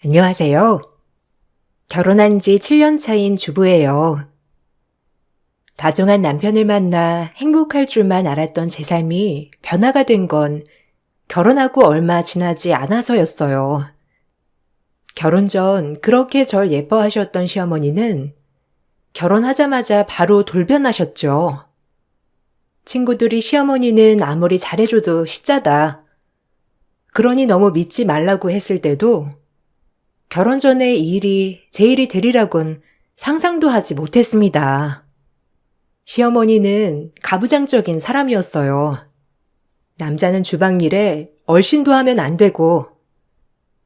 안녕하세요. 결혼한 지 7년 차인 주부예요. 다정한 남편을 만나 행복할 줄만 알았던 제 삶이 변화가 된 건 결혼하고 얼마 지나지 않아서였어요. 결혼 전 그렇게 절 예뻐하셨던 시어머니는 결혼하자마자 바로 돌변하셨죠. 친구들이 시어머니는 아무리 잘해줘도 시짜다. 그러니 너무 믿지 말라고 했을 때도 결혼 전에 이 일이 제 일이 되리라곤 상상도 하지 못했습니다. 시어머니는 가부장적인 사람이었어요. 남자는 주방 일에 얼씬도 하면 안 되고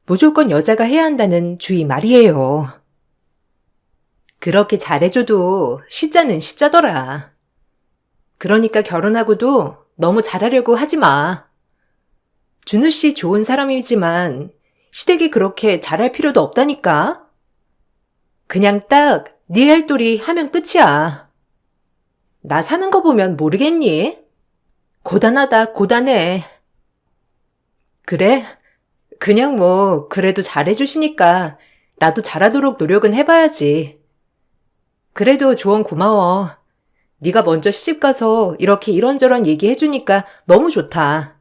무조건 여자가 해야 한다는 주의 말이에요. 그렇게 잘해줘도 시자는 시자더라. 그러니까 결혼하고도 너무 잘하려고 하지 마. 준우 씨 좋은 사람이지만 시댁이 그렇게 잘할 필요도 없다니까. 그냥 딱 네 할도리 하면 끝이야. 나 사는 거 보면 모르겠니? 고단하다, 고단해. 그래? 그냥 뭐 그래도 잘해주시니까 나도 잘하도록 노력은 해봐야지. 그래도 조언 고마워. 네가 먼저 시집가서 이렇게 이런저런 얘기해주니까 너무 좋다.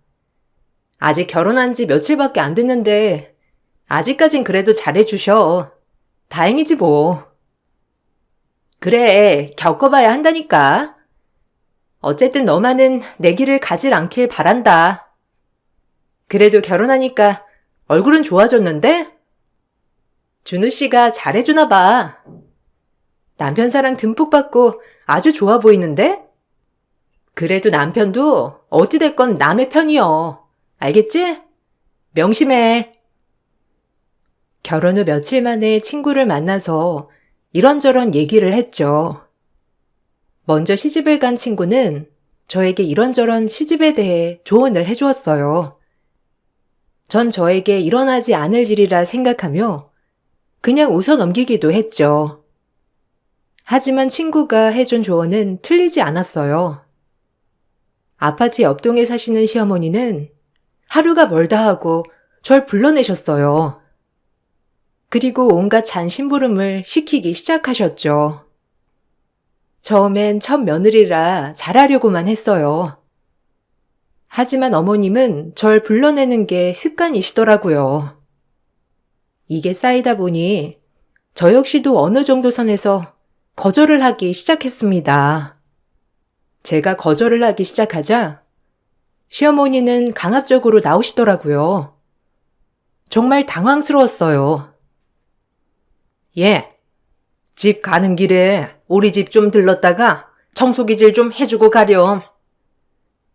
아직 결혼한 지 며칠밖에 안 됐는데 아직까진 그래도 잘해주셔. 다행이지 뭐. 그래, 겪어봐야 한다니까. 어쨌든 너만은 내 길을 가질 않길 바란다. 그래도 결혼하니까 얼굴은 좋아졌는데? 준우 씨가 잘해주나 봐. 남편 사랑 듬뿍 받고 아주 좋아 보이는데? 그래도 남편도 어찌됐건 남의 편이여. 알겠지? 명심해. 결혼 후 며칠 만에 친구를 만나서 이런저런 얘기를 했죠. 먼저 시집을 간 친구는 저에게 이런저런 시집에 대해 조언을 해주었어요. 전 저에게 일어나지 않을 일이라 생각하며 그냥 웃어 넘기기도 했죠. 하지만 친구가 해준 조언은 틀리지 않았어요. 아파트 옆동에 사시는 시어머니는 하루가 멀다 하고 절 불러내셨어요. 그리고 온갖 잔심부름을 시키기 시작하셨죠. 처음엔 첫 며느리라 잘하려고만 했어요. 하지만 어머님은 절 불러내는 게 습관이시더라고요. 이게 쌓이다 보니 저 역시도 어느 정도 선에서 거절을 하기 시작했습니다. 제가 거절을 하기 시작하자 시어머니는 강압적으로 나오시더라고요. 정말 당황스러웠어요. 예, 집 가는 길에 우리 집 좀 들렀다가 청소기질 좀 해주고 가렴.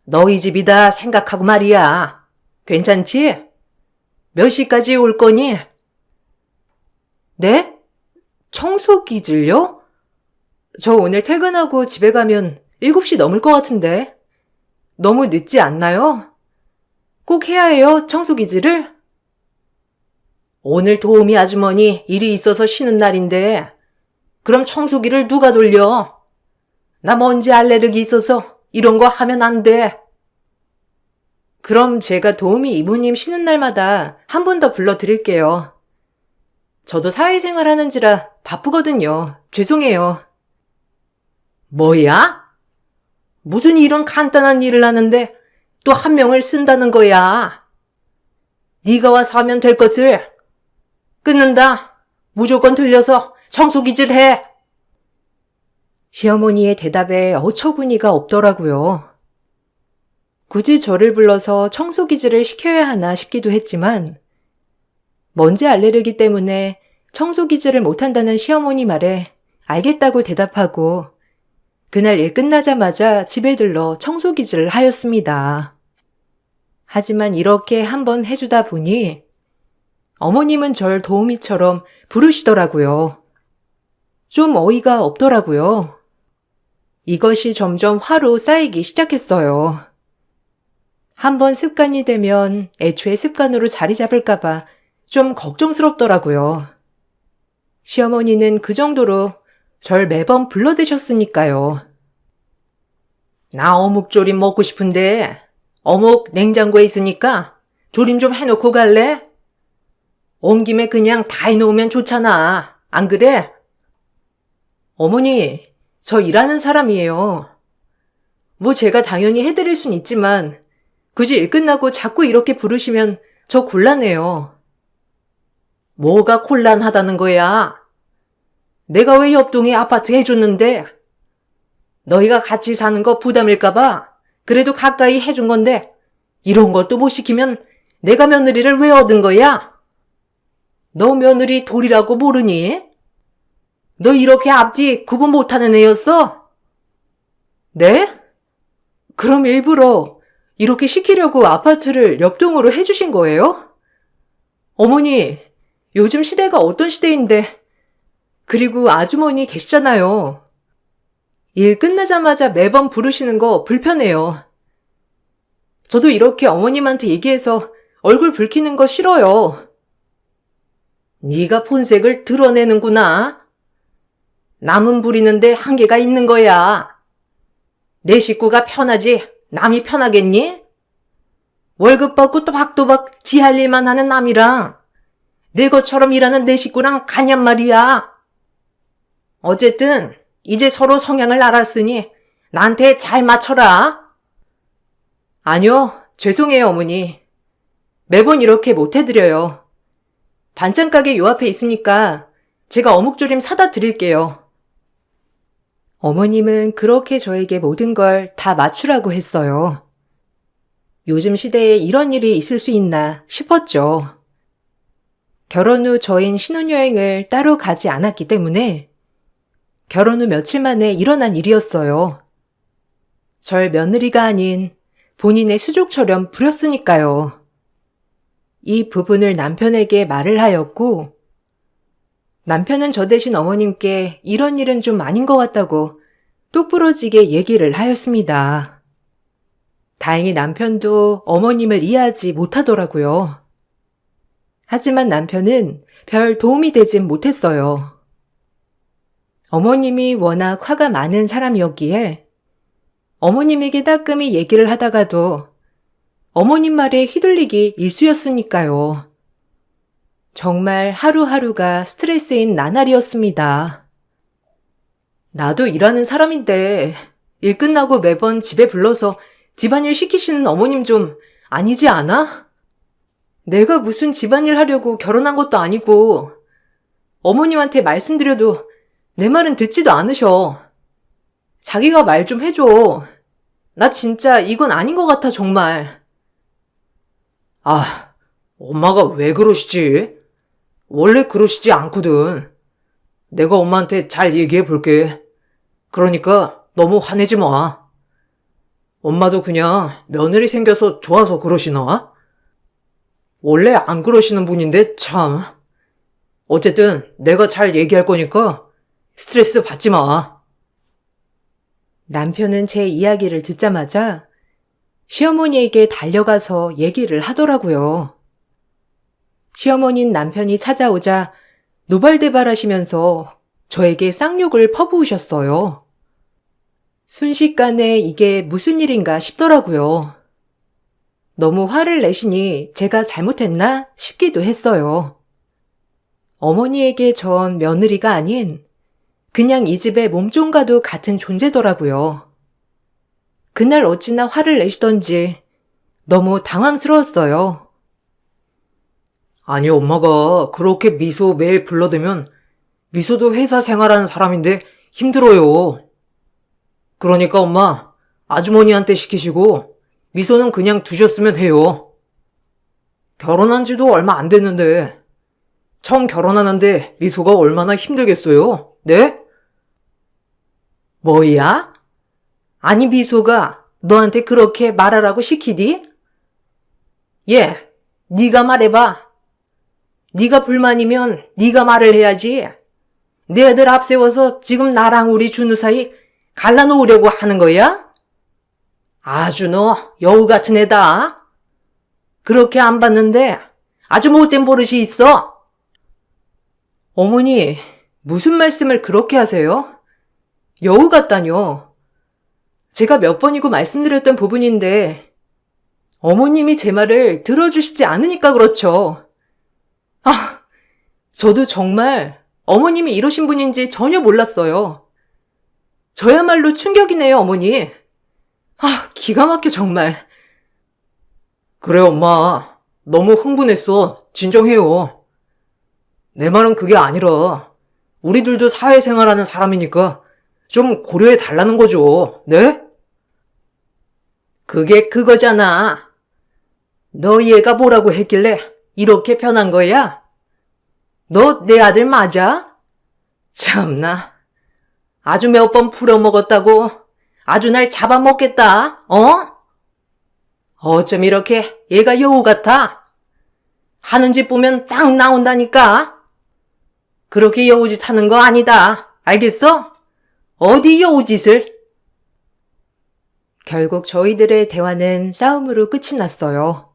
너희 집이다 생각하고 말이야. 괜찮지? 몇 시까지 올 거니? 네? 청소기질요? 저 오늘 퇴근하고 집에 가면 7시 넘을 것 같은데. 너무 늦지 않나요? 꼭 해야 해요, 청소기질을? 오늘 도우미 아주머니 일이 있어서 쉬는 날인데 그럼 청소기를 누가 돌려? 나 먼지 알레르기 있어서 이런 거 하면 안 돼. 그럼 제가 도우미 이모님 쉬는 날마다 한 번 더 불러드릴게요. 저도 사회생활 하는지라 바쁘거든요. 죄송해요. 뭐야? 무슨 이런 간단한 일을 하는데 또 한 명을 쓴다는 거야? 네가 와서 하면 될 것을. 끊는다. 무조건 들려서 청소기질 해. 시어머니의 대답에 어처구니가 없더라고요. 굳이 저를 불러서 청소기질을 시켜야 하나 싶기도 했지만 먼지 알레르기 때문에 청소기질을 못한다는 시어머니 말에 알겠다고 대답하고 그날 일 끝나자마자 집에 들러 청소기질을 하였습니다. 하지만 이렇게 한번 해주다 보니 어머님은 절 도우미처럼 부르시더라고요. 좀 어이가 없더라고요. 이것이 점점 화로 쌓이기 시작했어요. 한번 습관이 되면 애초에 습관으로 자리 잡을까봐 좀 걱정스럽더라고요. 시어머니는 그 정도로 절 매번 불러대셨으니까요. 나 어묵조림 먹고 싶은데 어묵 냉장고에 있으니까 조림 좀 해놓고 갈래? 온 김에 그냥 다 해놓으면 좋잖아. 안 그래? 어머니, 저 일하는 사람이에요. 뭐 제가 당연히 해드릴 순 있지만 굳이 일 끝나고 자꾸 이렇게 부르시면 저 곤란해요. 뭐가 곤란하다는 거야? 내가 왜 옆동에 아파트 해줬는데? 너희가 같이 사는 거 부담일까봐 그래도 가까이 해준 건데 이런 것도 못 시키면 내가 며느리를 왜 얻은 거야? 너 며느리 돌이라고 모르니? 너 이렇게 앞뒤 구분 못하는 애였어? 네? 그럼 일부러 이렇게 시키려고 아파트를 옆동으로 해주신 거예요? 어머니, 요즘 시대가 어떤 시대인데, 그리고 아주머니 계시잖아요. 일 끝나자마자 매번 부르시는 거 불편해요. 저도 이렇게 어머님한테 얘기해서 얼굴 붉히는 거 싫어요. 네가 본색을 드러내는구나. 남은 부리는데 한계가 있는 거야. 내 식구가 편하지 남이 편하겠니? 월급 받고 또박또박 지 할 일만 하는 남이랑 내 것처럼 일하는 내 식구랑 가냔 말이야. 어쨌든 이제 서로 성향을 알았으니 나한테 잘 맞춰라. 아니요, 죄송해요 어머니. 매번 이렇게 못해드려요. 반찬 가게 요 앞에 있으니까 제가 어묵조림 사다 드릴게요. 어머님은 그렇게 저에게 모든 걸 다 맞추라고 했어요. 요즘 시대에 이런 일이 있을 수 있나 싶었죠. 결혼 후 저흰 신혼여행을 따로 가지 않았기 때문에 결혼 후 며칠 만에 일어난 일이었어요. 절 며느리가 아닌 본인의 수족처럼 부렸으니까요. 이 부분을 남편에게 말을 하였고 남편은 저 대신 어머님께 이런 일은 좀 아닌 것 같다고 똑부러지게 얘기를 하였습니다. 다행히 남편도 어머님을 이해하지 못하더라고요. 하지만 남편은 별 도움이 되진 못했어요. 어머님이 워낙 화가 많은 사람이었기에 어머님에게 따끔히 얘기를 하다가도 어머님 말에 휘둘리기 일쑤였으니까요. 정말 하루하루가 스트레스인 나날이었습니다. 나도 일하는 사람인데 일 끝나고 매번 집에 불러서 집안일 시키시는 어머님 좀 아니지 않아? 내가 무슨 집안일 하려고 결혼한 것도 아니고 어머님한테 말씀드려도 내 말은 듣지도 않으셔. 자기가 말 좀 해줘. 나 진짜 이건 아닌 것 같아 정말. 아, 엄마가 왜 그러시지? 원래 그러시지 않거든. 내가 엄마한테 잘 얘기해 볼게. 그러니까 너무 화내지 마. 엄마도 그냥 며느리 생겨서 좋아서 그러시나? 원래 안 그러시는 분인데 참. 어쨌든 내가 잘 얘기할 거니까 스트레스 받지 마. 남편은 제 이야기를 듣자마자 시어머니에게 달려가서 얘기를 하더라고요. 시어머니는 남편이 찾아오자 노발대발하시면서 저에게 쌍욕을 퍼부으셨어요. 순식간에 이게 무슨 일인가 싶더라고요. 너무 화를 내시니 제가 잘못했나 싶기도 했어요. 어머니에게 전 며느리가 아닌 그냥 이 집의 몸종과도 같은 존재더라고요. 그날 어찌나 화를 내시던지 너무 당황스러웠어요. 아니 엄마가 그렇게 미소 매일 불러대면 미소도 회사 생활하는 사람인데 힘들어요. 그러니까 엄마 아주머니한테 시키시고 미소는 그냥 두셨으면 해요. 결혼한 지도 얼마 안 됐는데 처음 결혼하는데 미소가 얼마나 힘들겠어요? 네? 뭐야? 아니 미소가 너한테 그렇게 말하라고 시키디? 예, 네가 말해봐. 네가 불만이면 네가 말을 해야지. 내 애들 앞세워서 지금 나랑 우리 준우 사이 갈라놓으려고 하는 거야? 아주 너 여우 같은 애다. 그렇게 안 봤는데 아주 못된 버릇이 있어. 어머니, 무슨 말씀을 그렇게 하세요? 여우 같다뇨. 제가 몇 번이고 말씀드렸던 부분인데 어머님이 제 말을 들어주시지 않으니까 그렇죠. 아, 저도 정말 어머님이 이러신 분인지 전혀 몰랐어요. 저야말로 충격이네요, 어머니. 아, 기가 막혀, 정말. 그래, 엄마. 너무 흥분했어. 진정해요. 내 말은 그게 아니라, 우리들도 사회생활하는 사람이니까 좀 고려해 달라는 거죠. 네? 그게 그거잖아. 너 얘가 뭐라고 했길래 이렇게 변한 거야? 너 내 아들 맞아? 참나. 아주 몇 번 풀어먹었다고 아주 날 잡아먹겠다, 어? 어쩜 이렇게 얘가 여우 같아? 하는 짓 보면 딱 나온다니까? 그렇게 여우짓 하는 거 아니다. 알겠어? 어디 여우짓을? 결국 저희들의 대화는 싸움으로 끝이 났어요.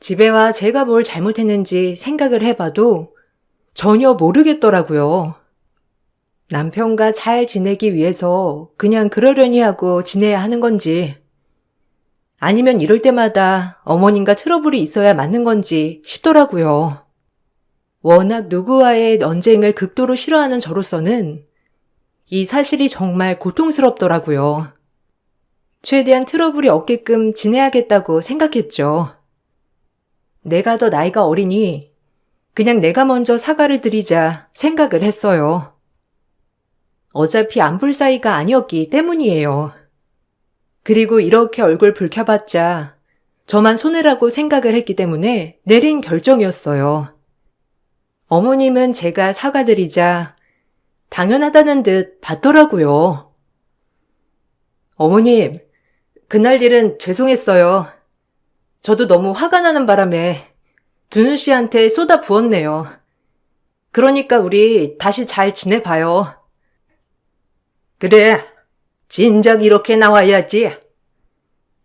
집에 와 제가 뭘 잘못했는지 생각을 해봐도 전혀 모르겠더라고요. 남편과 잘 지내기 위해서 그냥 그러려니 하고 지내야 하는 건지, 아니면 이럴 때마다 어머님과 트러블이 있어야 맞는 건지 싶더라고요. 워낙 누구와의 언쟁을 극도로 싫어하는 저로서는 이 사실이 정말 고통스럽더라고요. 최대한 트러블이 없게끔 지내야겠다고 생각했죠. 내가 더 나이가 어리니 그냥 내가 먼저 사과를 드리자 생각을 했어요. 어차피 안 볼 사이가 아니었기 때문이에요. 그리고 이렇게 얼굴 붉혀봤자 저만 손해라고 생각을 했기 때문에 내린 결정이었어요. 어머님은 제가 사과드리자 당연하다는 듯 받더라고요. 어머님, 그날 일은 죄송했어요. 저도 너무 화가 나는 바람에 준우 씨한테 쏟아 부었네요. 그러니까 우리 다시 잘 지내봐요. 그래, 진작 이렇게 나와야지.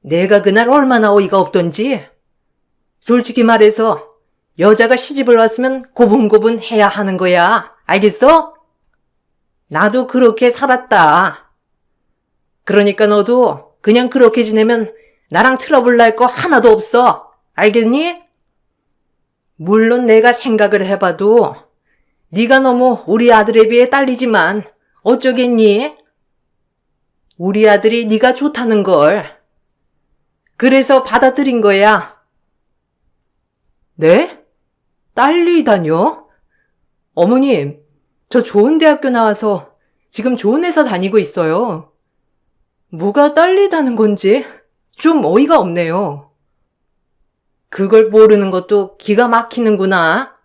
내가 그날 얼마나 어이가 없던지. 솔직히 말해서 여자가 시집을 왔으면 고분고분 해야 하는 거야. 알겠어? 나도 그렇게 살았다. 그러니까 너도 그냥 그렇게 지내면 나랑 트러블 날 거 하나도 없어. 알겠니? 물론 내가 생각을 해봐도 네가 너무 우리 아들에 비해 딸리지만 어쩌겠니? 우리 아들이 네가 좋다는 걸. 그래서 받아들인 거야. 네? 딸리다뇨? 어머님, 저 좋은 대학교 나와서 지금 좋은 회사 다니고 있어요. 뭐가 딸리다는 건지 좀 어이가 없네요. 그걸 모르는 것도 기가 막히는구나.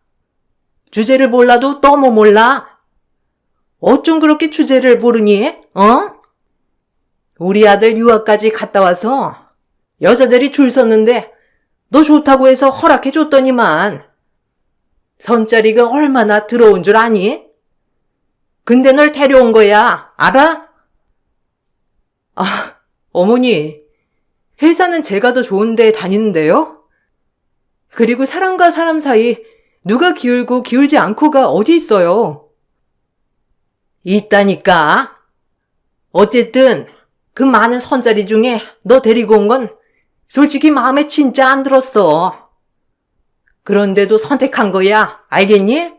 주제를 몰라도 너무 몰라. 어쩜 그렇게 주제를 모르니? 어? 우리 아들 유학까지 갔다 와서 여자들이 줄 섰는데 너 좋다고 해서 허락해줬더니만 선자리가 얼마나 들어온 줄 아니? 근데 널 데려온 거야. 알아? 아, 어머니, 회사는 제가 더 좋은 데 다니는데요? 그리고 사람과 사람 사이 누가 기울고 기울지 않고가 어디 있어요? 있다니까. 어쨌든 그 많은 선자리 중에 너 데리고 온 건 솔직히 마음에 진짜 안 들었어. 그런데도 선택한 거야. 알겠니?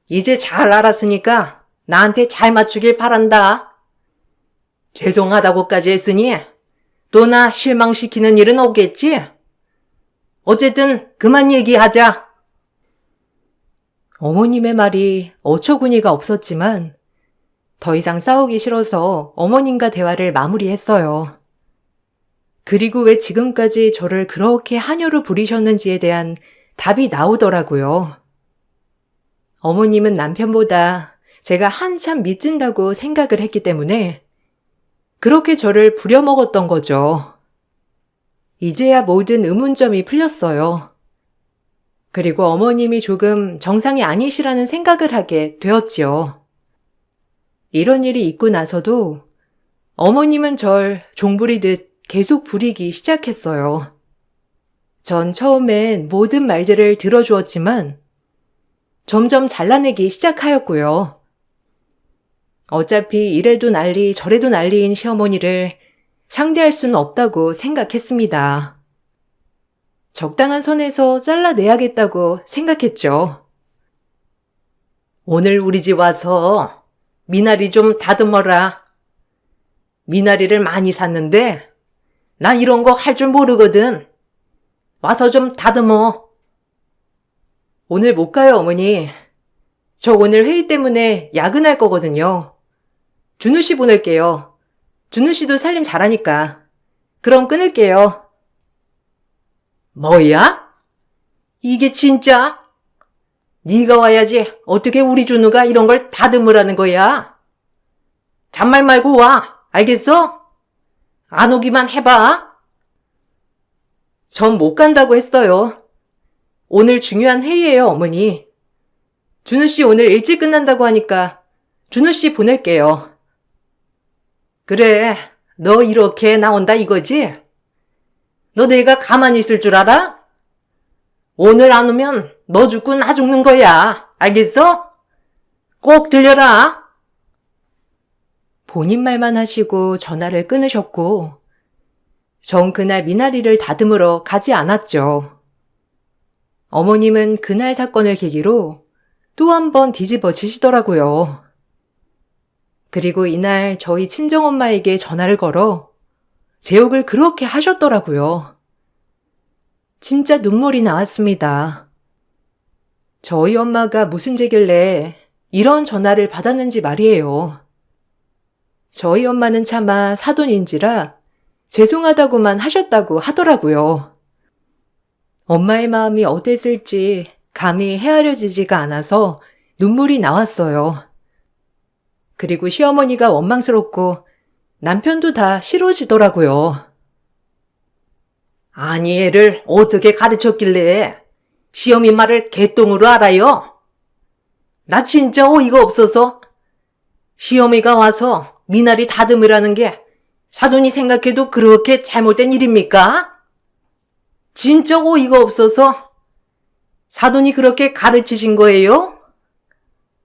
이제 잘 알았으니까 나한테 잘 맞추길 바란다. 죄송하다고까지 했으니 또 나 실망시키는 일은 없겠지? 어쨌든 그만 얘기하자. 어머님의 말이 어처구니가 없었지만 더 이상 싸우기 싫어서 어머님과 대화를 마무리했어요. 그리고 왜 지금까지 저를 그렇게 한여로 부리셨는지에 대한 답이 나오더라고요. 어머님은 남편보다 제가 한참 미친다고 생각을 했기 때문에 그렇게 저를 부려먹었던 거죠. 이제야 모든 의문점이 풀렸어요. 그리고 어머님이 조금 정상이 아니시라는 생각을 하게 되었지요. 이런 일이 있고 나서도 어머님은 절 종부리듯 계속 부리기 시작했어요. 전 처음엔 모든 말들을 들어주었지만 점점 잘라내기 시작하였고요. 어차피 이래도 난리 저래도 난리인 시어머니를 상대할 수는 없다고 생각했습니다. 적당한 선에서 잘라내야겠다고 생각했죠. 오늘 우리 집 와서 미나리 좀 다듬어라. 미나리를 많이 샀는데 나 이런 거 할 줄 모르거든. 와서 좀 다듬어. 오늘 못 가요, 어머니. 저 오늘 회의 때문에 야근할 거거든요. 준우 씨 보낼게요. 준우 씨도 살림 잘하니까. 그럼 끊을게요. 뭐야? 이게 진짜? 네가 와야지 어떻게 우리 준우가 이런 걸 다듬으라는 거야? 잔말 말고 와. 알겠어? 안 오기만 해봐. 전 못 간다고 했어요. 오늘 중요한 회의예요, 어머니. 준우 씨 오늘 일찍 끝난다고 하니까 준우 씨 보낼게요. 그래, 너 이렇게 나온다 이거지? 너 내가 가만히 있을 줄 알아? 오늘 안 오면 너 죽고 나 죽는 거야. 알겠어? 꼭 들려라. 본인 말만 하시고 전화를 끊으셨고, 전 그날 미나리를 다듬으러 가지 않았죠. 어머님은 그날 사건을 계기로 또 한 번 뒤집어지시더라고요. 그리고 이날 저희 친정엄마에게 전화를 걸어 제 욕을 그렇게 하셨더라고요. 진짜 눈물이 나왔습니다. 저희 엄마가 무슨 죄길래 이런 전화를 받았는지 말이에요. 저희 엄마는 차마 사돈인지라 죄송하다고만 하셨다고 하더라고요. 엄마의 마음이 어땠을지 감히 헤아려지지가 않아서 눈물이 나왔어요. 그리고 시어머니가 원망스럽고 남편도 다 싫어지더라고요. 아니 애를 어떻게 가르쳤길래 시어미 말을 개똥으로 알아요? 나 진짜 어이가 없어서 시어미가 와서 미나리 다듬으라는 게 사돈이 생각해도 그렇게 잘못된 일입니까? 진짜 어이가 없어서 사돈이 그렇게 가르치신 거예요?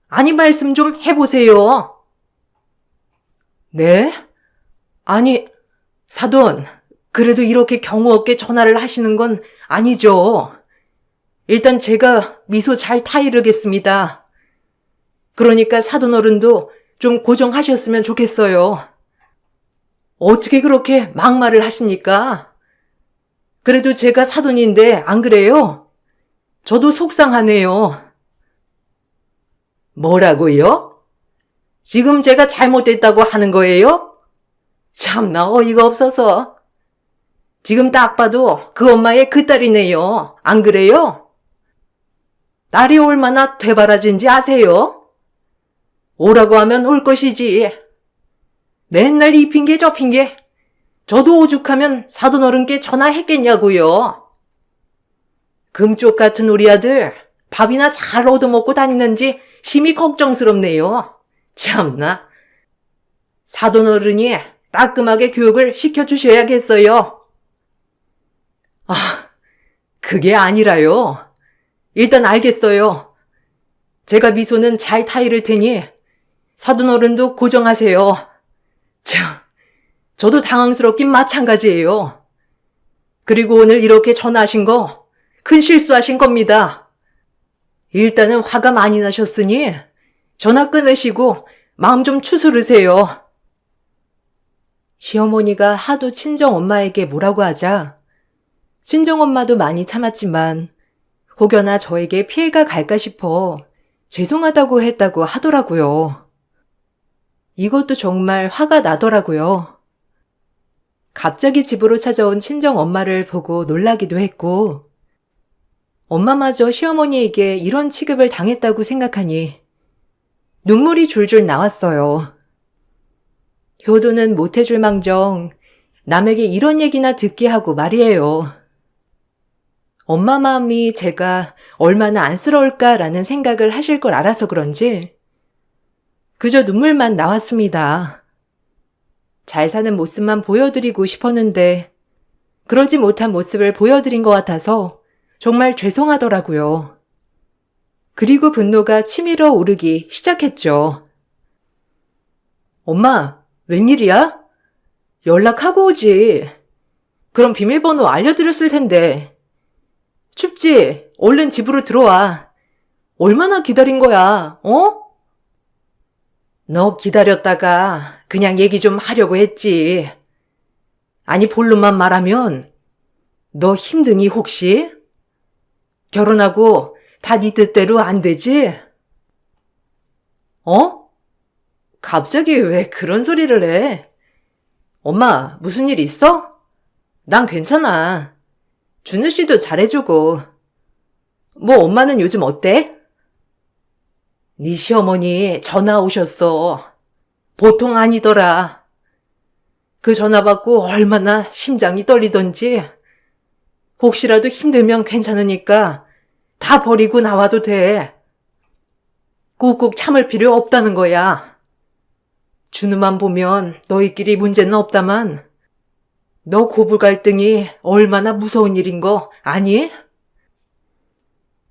아니 말씀 좀 해보세요. 네? 아니 사돈 그래도 이렇게 경우 없게 전화를 하시는 건 아니죠. 일단 제가 미소 잘 타이르겠습니다. 그러니까 사돈 어른도 좀 고정하셨으면 좋겠어요. 어떻게 그렇게 막말을 하십니까? 그래도 제가 사돈인데 안 그래요? 저도 속상하네요. 뭐라고요? 지금 제가 잘못됐다고 하는 거예요? 참나 어이가 없어서. 지금 딱 봐도 그 엄마의 그 딸이네요. 안 그래요? 딸이 얼마나 되바라진지 아세요? 오라고 하면 올 것이지. 맨날 이 핑계 저 핑계. 저도 오죽하면 사돈 어른께 전화했겠냐고요. 금쪽 같은 우리 아들 밥이나 잘 얻어먹고 다니는지 심히 걱정스럽네요. 참나. 사돈 어른이 따끔하게 교육을 시켜주셔야겠어요. 아, 그게 아니라요. 일단 알겠어요. 제가 미소는 잘 타이를 테니 사돈 어른도 고정하세요. 참, 저도 당황스럽긴 마찬가지예요. 그리고 오늘 이렇게 전화하신 거 큰 실수하신 겁니다. 일단은 화가 많이 나셨으니 전화 끊으시고 마음 좀 추스르세요. 시어머니가 하도 친정엄마에게 뭐라고 하자 친정엄마도 많이 참았지만 혹여나 저에게 피해가 갈까 싶어 죄송하다고 했다고 하더라고요. 이것도 정말 화가 나더라고요. 갑자기 집으로 찾아온 친정엄마를 보고 놀라기도 했고 엄마마저 시어머니에게 이런 취급을 당했다고 생각하니 눈물이 줄줄 나왔어요. 효도는 못해줄 망정 남에게 이런 얘기나 듣게 하고 말이에요. 엄마 마음이 제가 얼마나 안쓰러울까라는 생각을 하실 걸 알아서 그런지 그저 눈물만 나왔습니다. 잘 사는 모습만 보여드리고 싶었는데 그러지 못한 모습을 보여드린 것 같아서 정말 죄송하더라고요. 그리고 분노가 치밀어 오르기 시작했죠. 엄마, 웬일이야? 연락하고 오지. 그럼 비밀번호 알려드렸을 텐데. 춥지? 얼른 집으로 들어와. 얼마나 기다린 거야, 어? 너 기다렸다가 그냥 얘기 좀 하려고 했지. 아니, 본론만 말하면 너 힘드니 혹시? 결혼하고 다 네 뜻대로 안 되지? 어? 갑자기 왜 그런 소리를 해? 엄마, 무슨 일 있어? 난 괜찮아. 준우 씨도 잘해주고. 뭐 엄마는 요즘 어때? 네 시어머니 전화 오셨어. 보통 아니더라. 그 전화 받고 얼마나 심장이 떨리던지. 혹시라도 힘들면 괜찮으니까 다 버리고 나와도 돼. 꾹꾹 참을 필요 없다는 거야. 준우만 보면 너희끼리 문제는 없다만 너 고부 갈등이 얼마나 무서운 일인 거 아니?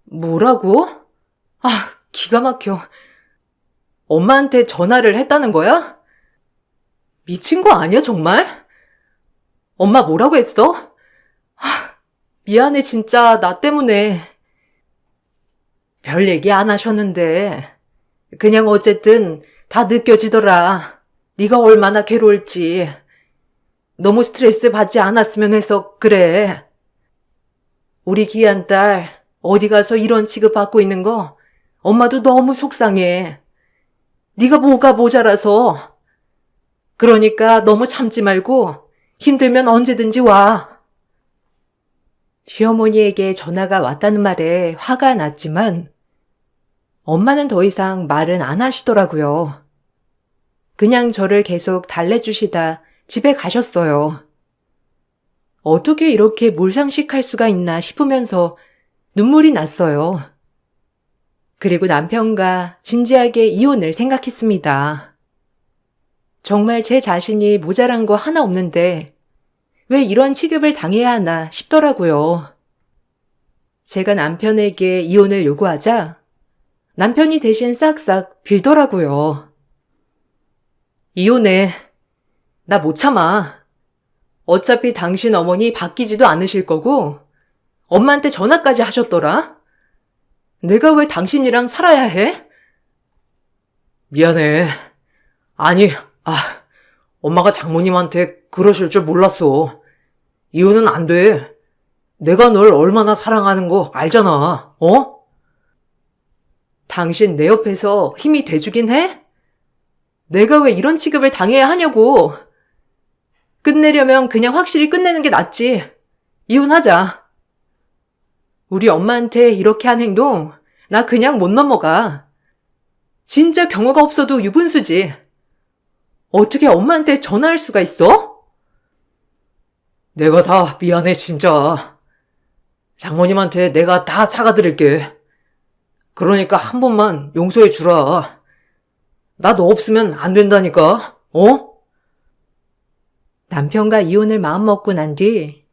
뭐라고? 아, 기가 막혀. 엄마한테 전화를 했다는 거야? 미친 거 아니야, 정말? 엄마 뭐라고 했어? 아, 미안해, 진짜. 나 때문에. 별 얘기 안 하셨는데. 그냥 어쨌든 다 느껴지더라. 네가 얼마나 괴로울지. 너무 스트레스 받지 않았으면 해서 그래. 우리 귀한 딸 어디 가서 이런 취급받고 있는 거 엄마도 너무 속상해. 네가 뭐가 모자라서. 그러니까 너무 참지 말고 힘들면 언제든지 와. 시어머니에게 전화가 왔다는 말에 화가 났지만 엄마는 더 이상 말은 안 하시더라고요. 그냥 저를 계속 달래주시다 집에 가셨어요. 어떻게 이렇게 몰상식할 수가 있나 싶으면서 눈물이 났어요. 그리고 남편과 진지하게 이혼을 생각했습니다. 정말 제 자신이 모자란 거 하나 없는데 왜 이런 취급을 당해야 하나 싶더라고요. 제가 남편에게 이혼을 요구하자 남편이 대신 싹싹 빌더라고요. 이혼해. 나 못 참아. 어차피 당신 어머니 바뀌지도 않으실 거고 엄마한테 전화까지 하셨더라. 내가 왜 당신이랑 살아야 해? 미안해. 아니, 엄마가 장모님한테 그러실 줄 몰랐어. 이혼은 안 돼. 내가 널 얼마나 사랑하는 거 알잖아, 어? 당신 내 옆에서 힘이 돼주긴 해? 내가 왜 이런 취급을 당해야 하냐고. 끝내려면 그냥 확실히 끝내는 게 낫지. 이혼하자. 우리 엄마한테 이렇게 한 행동 나 그냥 못 넘어가. 진짜 경호가 없어도 유분수지. 어떻게 엄마한테 전화할 수가 있어? 내가 다 미안해 진짜. 장모님한테 내가 다 사과드릴게. 그러니까 한 번만 용서해 주라. 나 너 없으면 안 된다니까, 어? 남편과 이혼을 마음먹고 난 뒤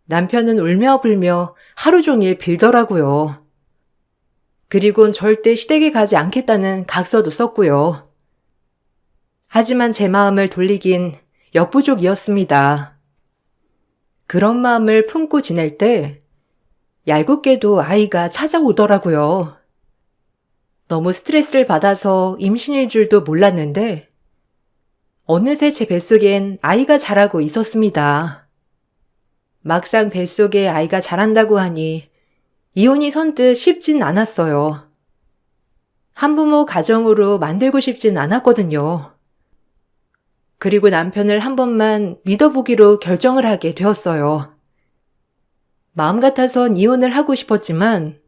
남편은 울며 불며 하루 종일 빌더라고요. 그리곤 절대 시댁에 가지 않겠다는 각서도 썼고요. 하지만 제 마음을 돌리긴 역부족이었습니다. 그런 마음을 품고 지낼 때 얄궂게도 아이가 찾아오더라고요. 너무 스트레스를 받아서 임신일 줄도 몰랐는데 어느새 제 뱃속엔 아이가 자라고 있었습니다. 막상 뱃속에 아이가 자란다고 하니 이혼이 선뜻 쉽진 않았어요. 한부모 가정으로 만들고 싶진 않았거든요. 그리고 남편을 한 번만 믿어보기로 결정을 하게 되었어요. 마음 같아선 이혼을 하고 싶었지만